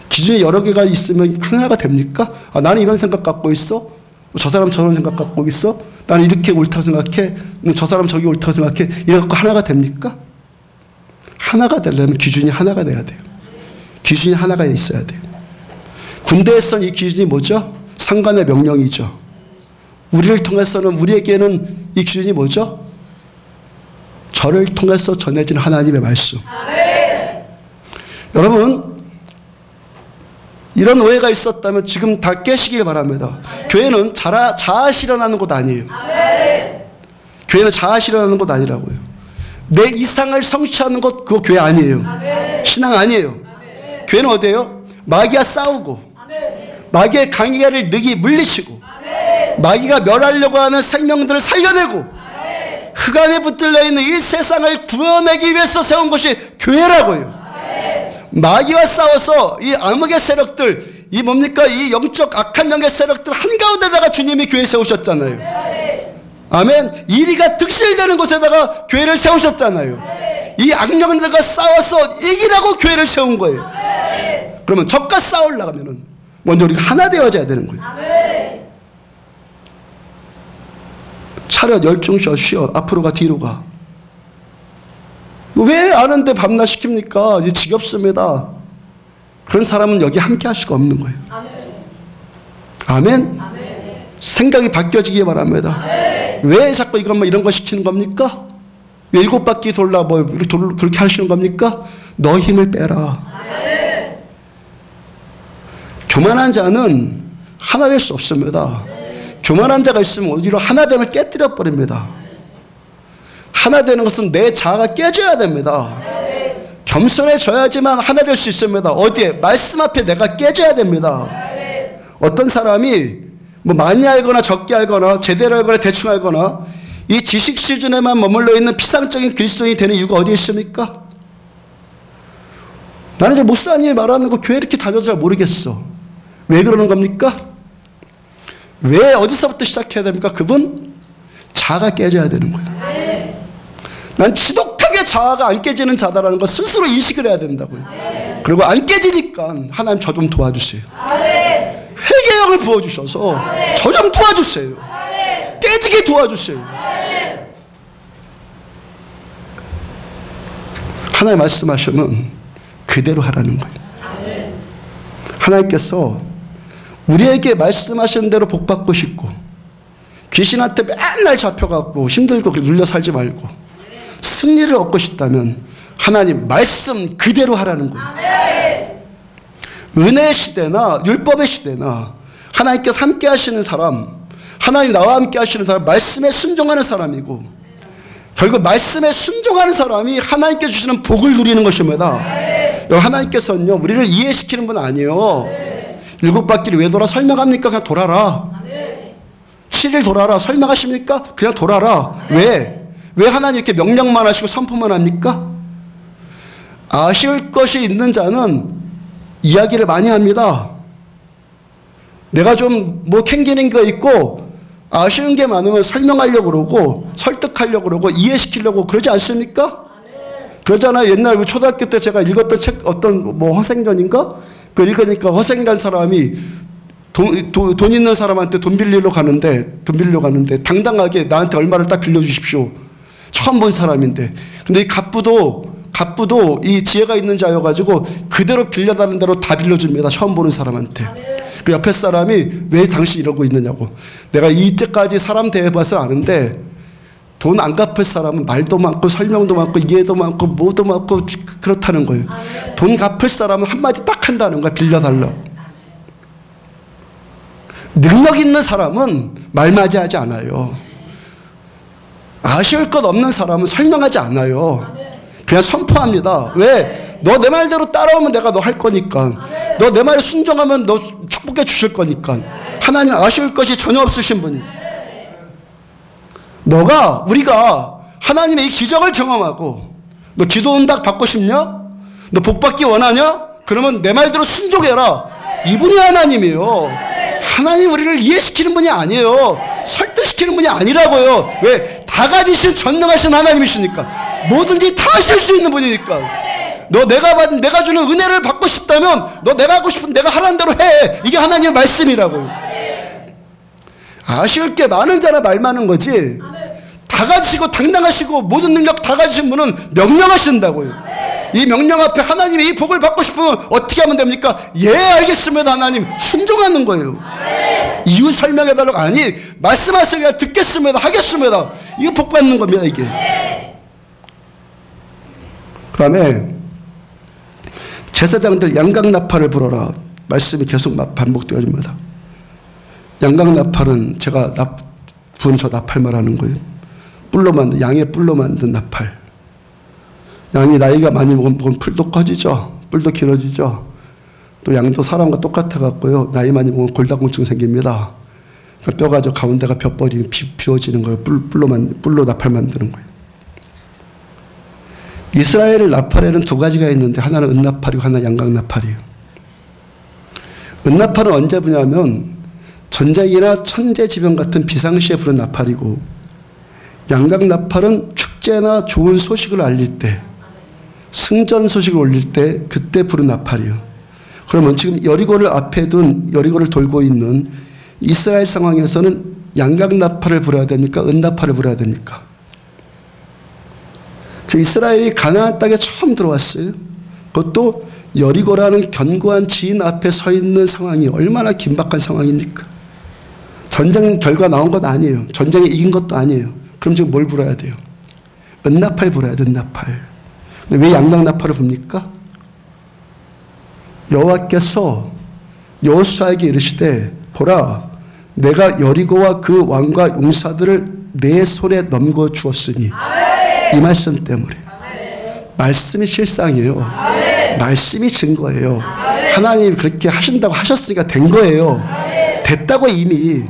기준이 여러 개가 있으면 하나가 됩니까? 아, 나는 이런 생각 갖고 있어. 저 사람 저런 생각 갖고 있어. 나는 이렇게 옳다고 생각해. 저 사람 저기 옳다고 생각해. 이래갖고 하나가 됩니까? 하나가 되려면 기준이 하나가 돼야 돼요. 기준이 하나가 있어야 돼요. 군대에선 이 기준이 뭐죠? 상관의 명령이죠. 우리를 통해서는, 우리에게는 이 기준이 뭐죠? 저를 통해서 전해진 하나님의 말씀. 아멘. 여러분, 이런 오해가 있었다면 지금 다 깨시길 바랍니다. 아멘. 교회는 자아 실현하는 곳 아니에요. 아멘. 교회는 자아 실현하는 곳 아니라고요. 내 이상을 성취하는 것, 그거 교회 아니에요. 아멘. 신앙 아니에요. 아멘. 교회는 어디예요? 마귀와 싸우고, 아멘. 마귀의 강의를 늑이 물리치고, 아멘. 마귀가 멸하려고 하는 생명들을 살려내고, 아멘. 흑 안에 붙들려 있는 이 세상을 구원하기 위해서 세운 것이 교회라고요. 아멘. 마귀와 싸워서 이 암흑의 세력들, 이 뭡니까? 이 영적 악한 영의 세력들 한가운데다가 주님이 교회 세우셨잖아요. 아멘. 아멘. 이리가 득실되는 곳에다가 교회를 세우셨잖아요. 이 악령들과 싸워서 이기라고 교회를 세운 거예요. 그러면 적과 싸우려면 먼저 우리가 하나 되어져야 되는 거예요. 차렷 열중셔 쉬어 앞으로 가 뒤로 가. 왜 아는데 밤낮 시킵니까? 이제 지겹습니다. 그런 사람은 여기 함께 할 수가 없는 거예요. 아멘. 생각이 바뀌어지기 바랍니다. 왜 자꾸 이것만 이런 거 시키는 겁니까? 7바퀴 돌라 뭐 그렇게 하시는 겁니까? 너 힘을 빼라. 교만한 자는 하나 될 수 없습니다. 교만한 자가 있으면 오히려 하나됨을 깨뜨려 버립니다. 하나 되는 것은 내 자아가 깨져야 됩니다. 겸손해져야지만 하나 될 수 있습니다. 어디에? 말씀 앞에 내가 깨져야 됩니다. 어떤 사람이 뭐 많이 알거나 적게 알거나 제대로 알거나 대충 알거나 이 지식 수준에만 머물러 있는 피상적인 그리스도인이 되는 이유가 어디에 있습니까? 나는 이제 목사님이 말하는 거 교회 이렇게 다녀서 잘 모르겠어. 왜 그러는 겁니까? 왜 어디서부터 시작해야 됩니까? 그분 자아가 깨져야 되는 거예요. 난 지독하게 자아가 안 깨지는 자다라는 걸 스스로 인식을 해야 된다고요. 그리고 안 깨지니까 하나님 저 좀 도와주세요. 회개력을 부어주셔서 저 좀 도와주세요. 깨지게 도와주세요. 하나님 말씀하시면 그대로 하라는 거예요. 하나님께서 우리에게 말씀하신 대로 복받고 싶고 귀신한테 맨날 잡혀갖고 힘들고 눌려 살지 말고 승리를 얻고 싶다면 하나님 말씀 그대로 하라는 거예요. 은혜의 시대나 율법의 시대나 하나님께서 함께 하시는 사람, 하나님 나와 함께 하시는 사람, 말씀에 순종하는 사람이고 결국 말씀에 순종하는 사람이 하나님께 주시는 복을 누리는 것입니다. 하나님께서는요 우리를 이해시키는 분 아니에요. 7바퀴를 왜 돌아 설명합니까? 그냥 돌아라. 7일 돌아라 설명하십니까? 그냥 돌아라. 왜 하나님 이렇게 명령만 하시고 선포만 합니까? 아쉬울 것이 있는 자는 이야기를 많이 합니다. 내가 좀 뭐 캥기는 거 있고 아쉬운 게 많으면 설명하려고 그러고 설득하려고 그러고 이해시키려고 그러지 않습니까? 그러잖아요. 옛날 초등학교 때 제가 읽었던 책 어떤 뭐 허생전인가? 그 읽으니까 허생이라는 사람이 돈 있는 사람한테 돈 빌리러 가는데 당당하게 나한테 얼마를 딱 빌려주십시오. 처음 본 사람인데. 근데 이 갑부도 이 지혜가 있는 자여가지고 그대로 빌려다는 대로 다 빌려줍니다. 처음 보는 사람한테. 그 옆에 사람이 왜 당신 이러고 있느냐고. 내가 이때까지 사람 대해봐서 아는데 돈 안 갚을 사람은 말도 많고 설명도 많고 이해도 많고 뭐도 많고 그렇다는 거예요. 돈 갚을 사람은 한마디 딱 한다는 거야. 빌려달라고. 능력 있는 사람은 말맞이하지 않아요. 아쉬울 것 없는 사람은 설명하지 않아요. 그냥 선포합니다. 왜? 너 내 말대로 따라오면 내가 너 할 거니까. 너 내 말에 순종하면 너 축복해 주실 거니까. 하나님 아쉬울 것이 전혀 없으신 분이. 우리가 하나님의 이 기적을 경험하고 너 기도 응답 받고 싶냐? 너 복 받기 원하냐? 그러면 내 말대로 순종해라. 이분이 하나님이에요. 하나님 우리를 이해시키는 분이 아니에요. 설득시키는 분이 아니라고요. 왜? 다 가지신 전능하신 하나님이시니까. 뭐든지 다 하실 수 있는 분이니까. 내가 주는 은혜를 받고 싶다면 너 내가 하고 싶은 내가 하라는 대로 해. 이게 하나님의 말씀이라고요. 아쉬울 게 많은 자라 말 많은 거지. 다 가지시고 당당하시고 모든 능력 다 가지신 분은 명령하신다고요. 이 명령 앞에 하나님이 이 복을 받고 싶으면 어떻게 하면 됩니까? 예 알겠습니다 하나님. 순종하는 거예요. 이유 설명해달라고 아니 말씀하세요. 듣겠습니다 하겠습니다. 이거 복 받는 겁니다 이게. 그 다음에 제사장들 양강나팔을 불어라. 말씀이 계속 반복되어집니다. 양강나팔은 제가 부은 저 나팔 말하는 거예요. 양의 뿔로 만든 나팔. 양이 나이가 많이 먹으면 풀도 커지죠. 뿔도 길어지죠. 또 양도 사람과 똑같아 갖고요. 나이 많이 먹으면 골다공증 생깁니다. 그러니까 뼈가 저 가운데가 벼벌이 비워지는 거예요. 뿔로 나팔 만드는 거예요. 이스라엘 나팔에는 두 가지가 있는데 하나는 은나팔이고 하나는 양강나팔이에요. 은나팔은 언제 부냐면 전쟁이나 천재지변 같은 비상시에 부는 나팔이고 양각나팔은 축제나 좋은 소식을 알릴 때, 승전 소식을 올릴 때 그때 부른 나팔이요. 그러면 지금 여리고를 앞에 둔 여리고를 돌고 있는 이스라엘 상황에서는 양각나팔을 불어야 됩니까? 은나팔을 불어야 됩니까? 이스라엘이 가나안 땅에 처음 들어왔어요. 그것도 여리고라는 견고한 지인 앞에 서 있는 상황이 얼마나 긴박한 상황입니까? 전쟁 결과 나온 것 아니에요. 전쟁에 이긴 것도 아니에요. 그럼 지금 뭘 불어야 돼요? 은나팔 불어야 돼, 은나팔. 근데 왜 양각나팔을 붑니까? 여호와께서 여호수아에게 이르시되 보라 내가 여리고와 그 왕과 용사들을 내 손에 넘겨 주었으니 이 말씀 때문에 말씀이 실상이에요. 말씀이 증거예요. 하나님이 그렇게 하신다고 하셨으니까 된 거예요. 됐다고 이미.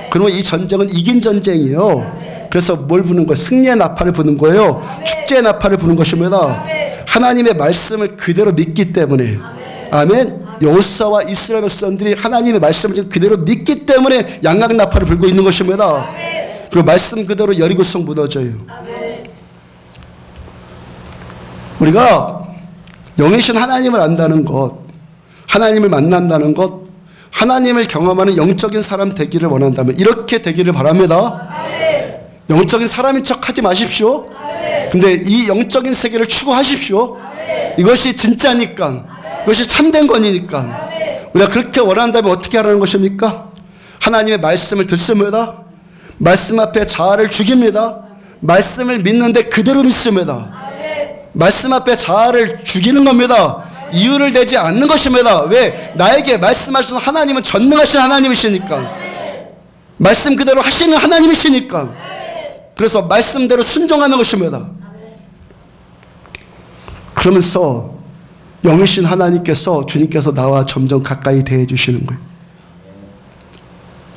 그러면 이 전쟁은 이긴 전쟁이에요. 그래서 뭘 부는 거예요? 승리의 나팔을 부는 거예요. 축제의 나팔을 부는 것입니다. 하나님의 말씀을 그대로 믿기 때문에. 아멘. 여호수아와 이스라엘 백성들이 하나님의 말씀을 지금 그대로 믿기 때문에 양각 나팔을 불고 있는 것입니다. 그리고 말씀 그대로 여리고성 무너져요. 우리가 영이신 하나님을 안다는 것, 하나님을 만난다는 것, 하나님을 경험하는 영적인 사람 되기를 원한다면 이렇게 되기를 바랍니다. 영적인 사람인 척 하지 마십시오. 근데 이 영적인 세계를 추구하십시오. 이것이 진짜니까, 이것이 참된 것이니까. 우리가 그렇게 원한다면 어떻게 하라는 것입니까? 하나님의 말씀을 듣습니다. 말씀 앞에 자아를 죽입니다. 말씀을 믿는데 그대로 믿습니다. 말씀 앞에 자아를 죽이는 겁니다. 이유를 대지 않는 것입니다. 왜? 나에게 말씀하시는 하나님은 전능하신 하나님이시니까. 말씀 그대로 하시는 하나님이시니까. 그래서 말씀대로 순종하는 것입니다. 그러면서 영이신 하나님께서, 주님께서 나와 점점 가까이 대해 주시는 거예요.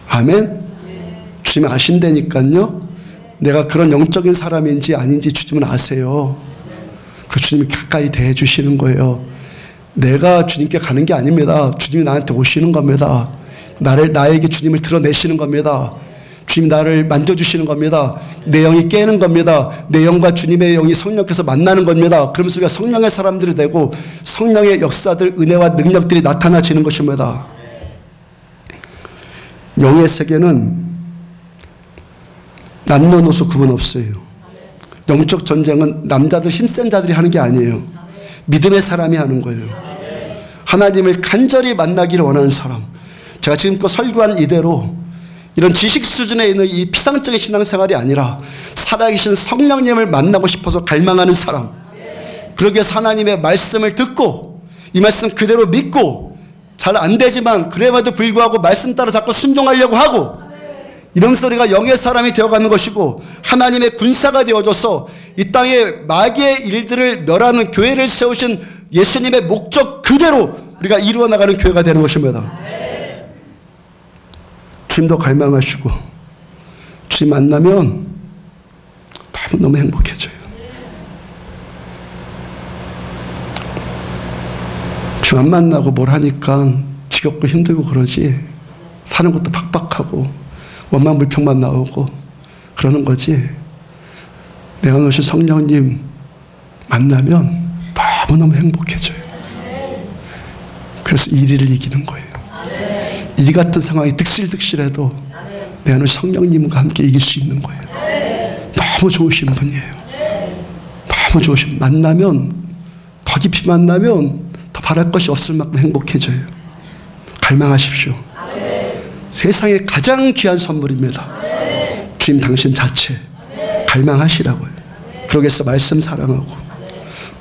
아멘. 주님 아신다니까요. 내가 그런 영적인 사람인지 아닌지 주님은 아세요. 그 주님이 가까이 대해 주시는 거예요. 내가 주님께 가는 게 아닙니다. 주님이 나한테 오시는 겁니다. 나에게 주님을 드러내시는 겁니다. 주님이 나를 만져주시는 겁니다. 내 영이 깨는 겁니다. 내 영과 주님의 영이 성령께서 만나는 겁니다. 그러면서 우리가 성령의 사람들이 되고 성령의 역사들, 은혜와 능력들이 나타나지는 것입니다. 영의 세계는 남녀노소 구분 없어요. 영적 전쟁은 남자들 힘센 자들이 하는 게 아니에요. 믿음의 사람이 하는 거예요. 하나님을 간절히 만나기를 원하는 사람. 제가 지금껏 설교한 이대로 이런 지식 수준에 있는 이 피상적인 신앙생활이 아니라 살아계신 성령님을 만나고 싶어서 갈망하는 사람. 그러기 위해서 하나님의 말씀을 듣고 이 말씀 그대로 믿고 잘 안 되지만 그래도 불구하고 말씀 따라 자꾸 순종하려고 하고 이런 소리가 영의 사람이 되어가는 것이고 하나님의 군사가 되어져서 이 땅에 마귀의 일들을 멸하는 교회를 세우신 예수님의 목적 그대로 우리가 이루어 나가는 교회가 되는 것입니다. 주님도 갈망하시고 주님 만나면 너무 행복해져요. 주님 안 만나고 뭘 하니까 지겹고 힘들고 그러지. 사는 것도 팍팍하고 원망불평만 나오고 그러는 거지. 내가 오신 성령님 만나면 너무너무 행복해져요. 그래서 일을 이기는 거예요. 일 같은 상황이 득실득실해도 내가 오늘 성령님과 함께 이길 수 있는 거예요. 너무 좋으신 분이에요. 너무 좋으신, 만나면 더 깊이 만나면 더 바랄 것이 없을 만큼 행복해져요. 갈망하십시오. 세상에 가장 귀한 선물입니다. 주님 당신 자체 갈망하시라고요. 그러기 위해서 말씀 사랑하고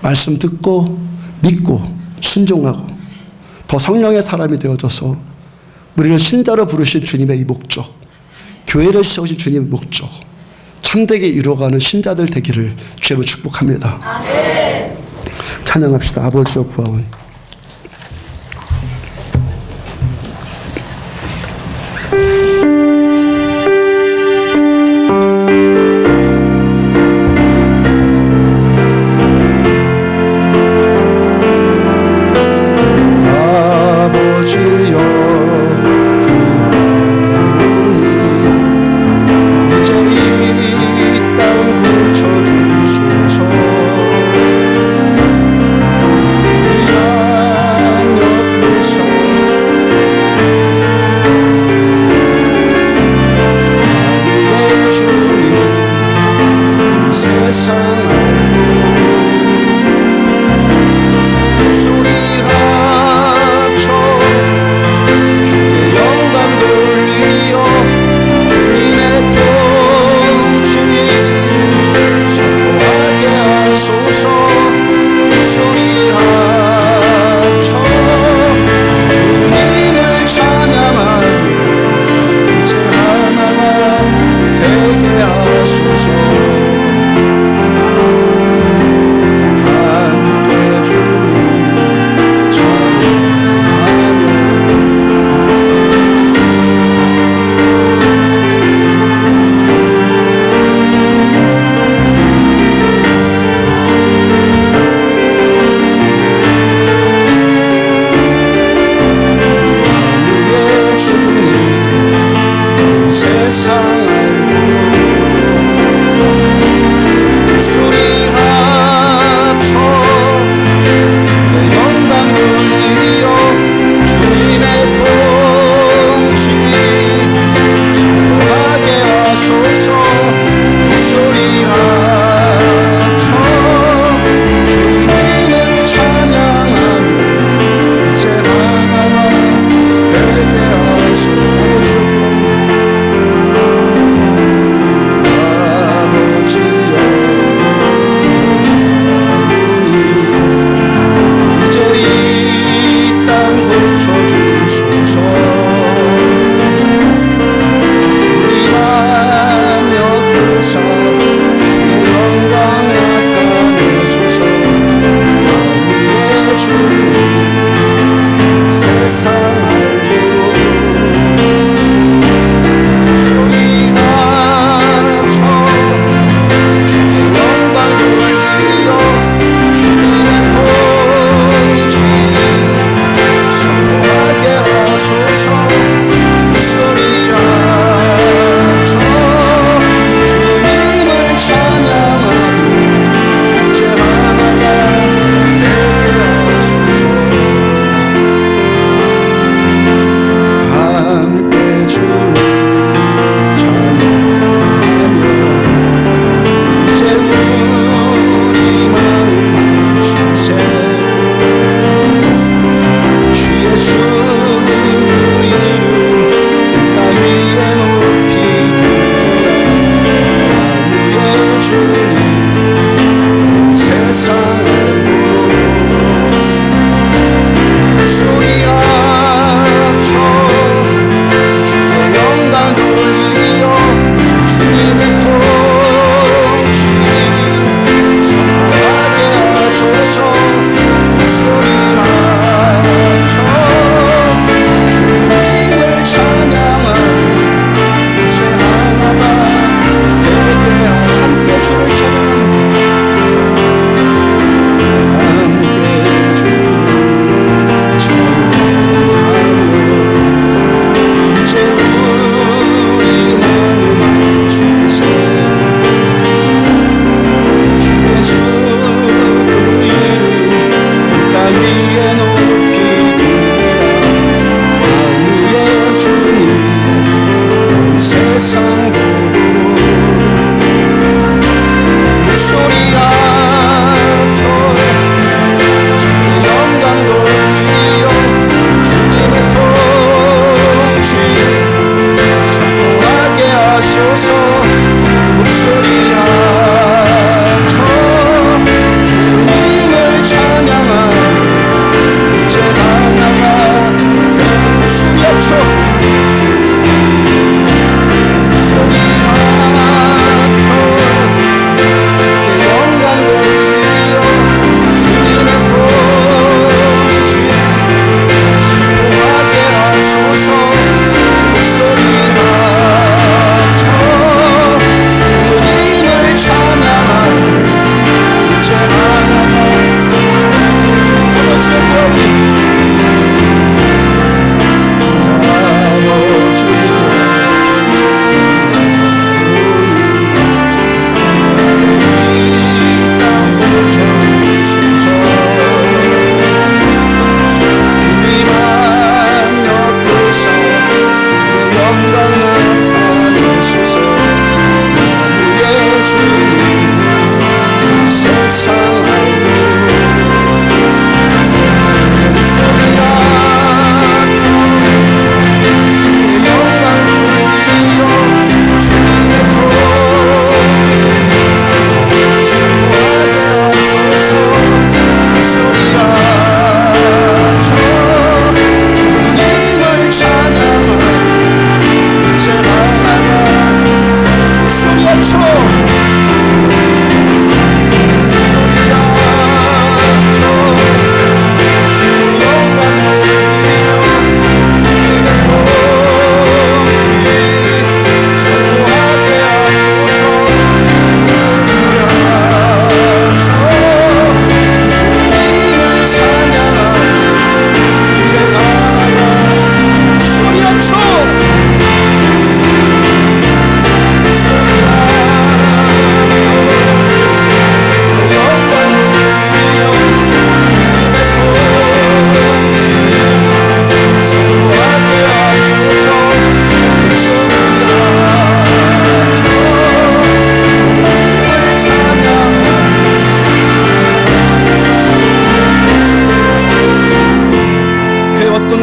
말씀 듣고 믿고 순종하고 더 성령의 사람이 되어져서 우리를 신자로 부르신 주님의 이 목적, 교회를 세우신 주님의 목적 참되게 이루어가는 신자들 되기를 주님을 축복합니다. 찬양합시다. 아버지여 구하오니 이제 이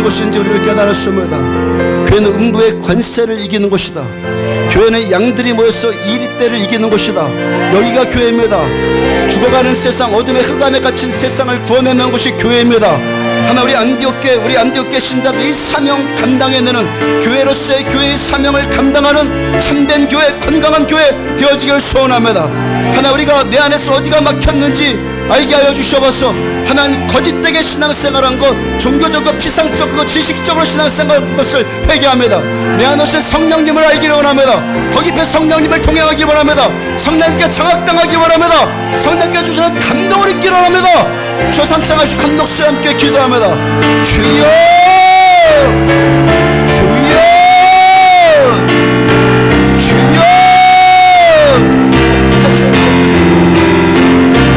것인지 우리를 깨달았습니다. 교회는 음부의 관세를 이기는 곳이다. 교회는 양들이 모여서 이리떼를 이기는 곳이다. 여기가 교회입니다. 죽어가는 세상, 어둠의 흑암에 갇힌 세상을 구원해내는 곳이 교회입니다. 하나 우리 안디옥교회 신자들이 이 사명 감당해내는 교회로서의 교회의 사명을 감당하는 참된 교회, 건강한 교회 되어지기를 소원합니다. 하나 우리가 내 안에서 어디가 막혔는지 알게 하여 주셔서 하나님 거짓되게 신앙생활한 것, 종교적으로 피상적으로 지식적으로 신앙생활한 것을 회개합니다. 내 안에서 성령님을 알기를 원합니다. 더 깊이 성령님을 동행하기 원합니다. 성령님께 장악당하기 원합니다. 성령님께 주시는 감동을 잊기를 원합니다. 주 삼창하시고 감독수와 함께 기도합니다. 주여 주여 주여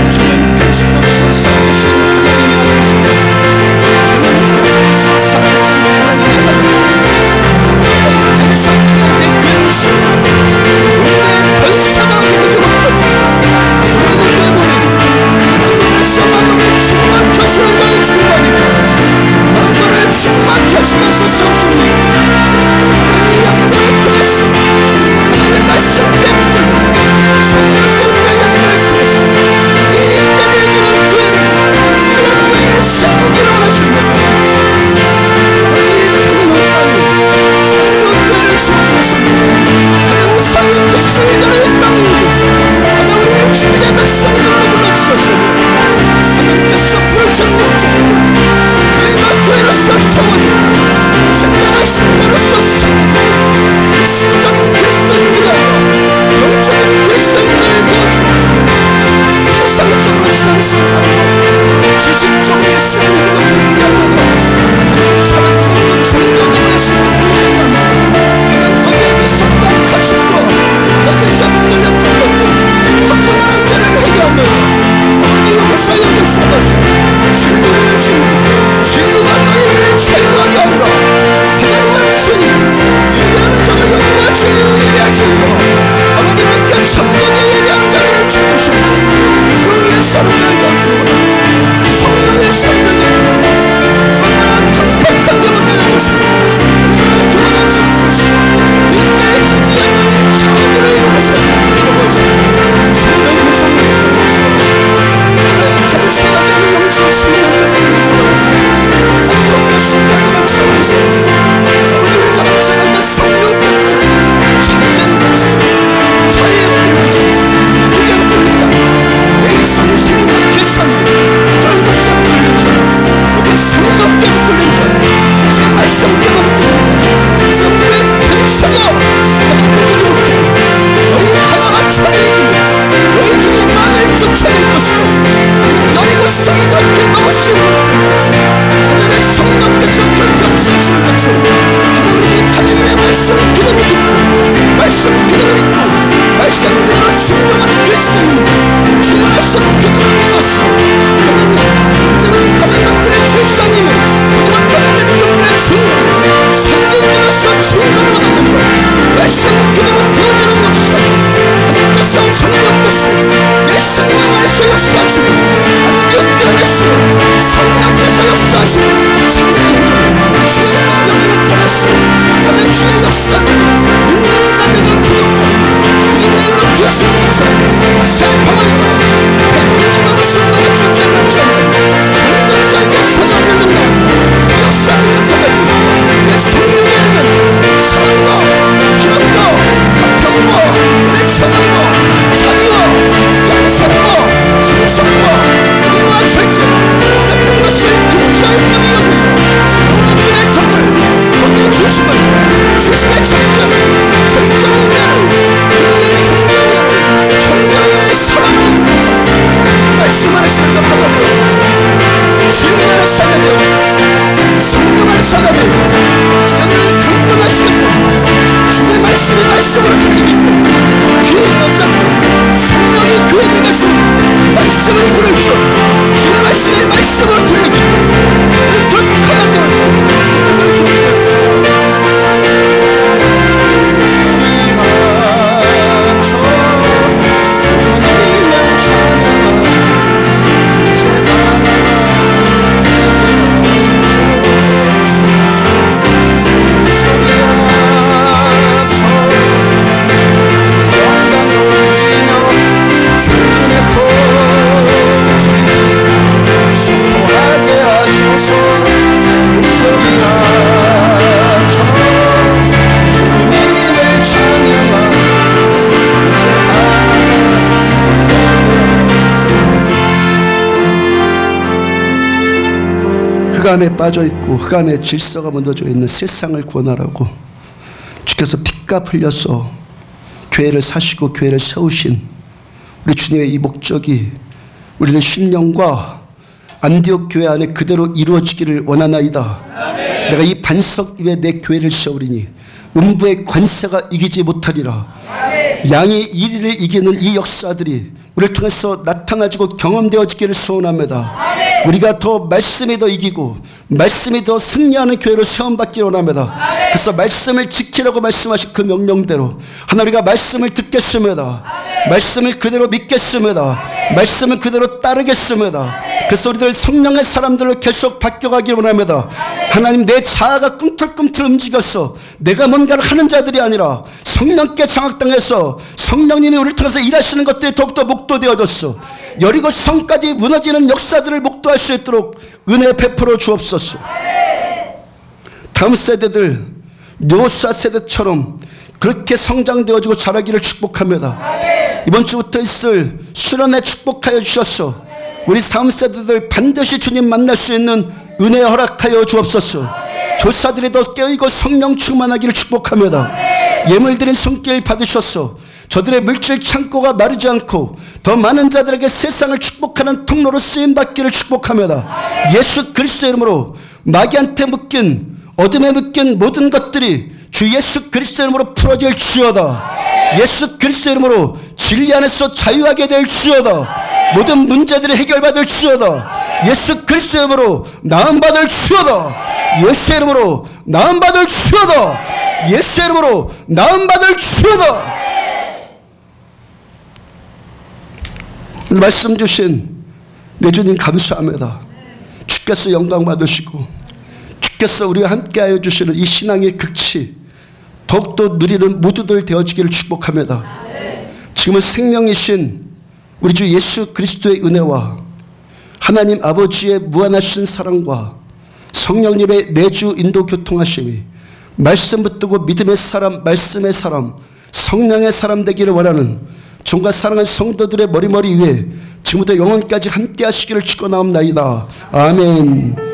주는 그리스도로 살아계신 하나님의 아들이시다. 주는 그리스도로 살아계신 하나님의 아들이시다. 백성들이 내 교회를 신고 내 권세가 이루지 못한 교회를 내버린 말씀만으로 충만 교수는 자의 충만이다. 흑암에 빠져있고 흑암에 질서가 무너져 있는 세상을 구원하라고 주께서 피값 흘려서 교회를 사시고 교회를 세우신 우리 주님의 이 목적이 우리들 심령과 안디옥 교회 안에 그대로 이루어지기를 원하나이다. 아멘. 내가 이 반석 위에 내 교회를 세우리니 음부의 관세가 이기지 못하리라. 아멘. 양의 이리를 이기는 이 역사들이 우리를 통해서 나타나지고 경험되어지기를 소원합니다. 아멘. 우리가 더 말씀이 더 이기고 말씀이 더 승리하는 교회로 세움받기를 원합니다. 아멘. 그래서 말씀을 지키라고 말씀하신 그 명령대로 하나 우리가 말씀을 듣겠습니다. 아멘. 말씀을 그대로 믿겠습니다. 아멘. 말씀을 그대로 따르겠습니다. 아멘. 그래서 우리들 성령의 사람들로 계속 바뀌어가기를 원합니다. 아멘. 하나님 내 자아가 꿈틀꿈틀 움직였어. 내가 뭔가를 하는 자들이 아니라 성령께 장악당해서 성령님이 우리를 통해서 일하시는 것들이 더욱더 목도되어졌어. 여리고 성까지 무너지는 역사들을 목도할 수 있도록 은혜 베풀어 주옵소서. 다음 세대들 요사 세대처럼 그렇게 성장되어지고 자라기를 축복합니다. 이번 주부터 있을 수련회 축복하여 주셨어. 우리 다음 세대들 반드시 주님 만날 수 있는 은혜 허락하여 주옵소서. 교사들이 더 깨어있고 성령 충만하기를 축복합니다. 예물드린 손길 받으셨어. 저들의 물질 창고가 마르지 않고 더 많은 자들에게 세상을 축복하는 통로로 쓰임받기를 축복합니다. 예수 그리스도의 이름으로 마귀한테 묶인 어둠에 묶인 모든 것들이 주 예수 그리스도의 이름으로 풀어질 주여다. 예수 그리스도의 이름으로 진리 안에서 자유하게 될 주여다. 모든 문제들이 해결받을 주여다. 예수 그리스도의 이름으로 나음받을 주여다. 예수의 이름으로 나음받을 주여다. 예수의 이름으로 나음받을 주여다. 말씀 주신 내 주님 감사합니다. 주께서 영광 받으시고 주께서 우리와 함께하여 주시는 이 신앙의 극치 더욱더 누리는 모두들 되어지기를 축복합니다. 지금은 생명이신 우리 주 예수 그리스도의 은혜와 하나님 아버지의 무한하신 사랑과 성령님의 내주 인도 교통하심이 말씀 붙들고 믿음의 사람, 말씀의 사람, 성령의 사람 되기를 원하는 종과 사랑하는 성도들의 머리머리 위에 지금부터 영원까지 함께 하시기를 축원하옵나이다. 아멘.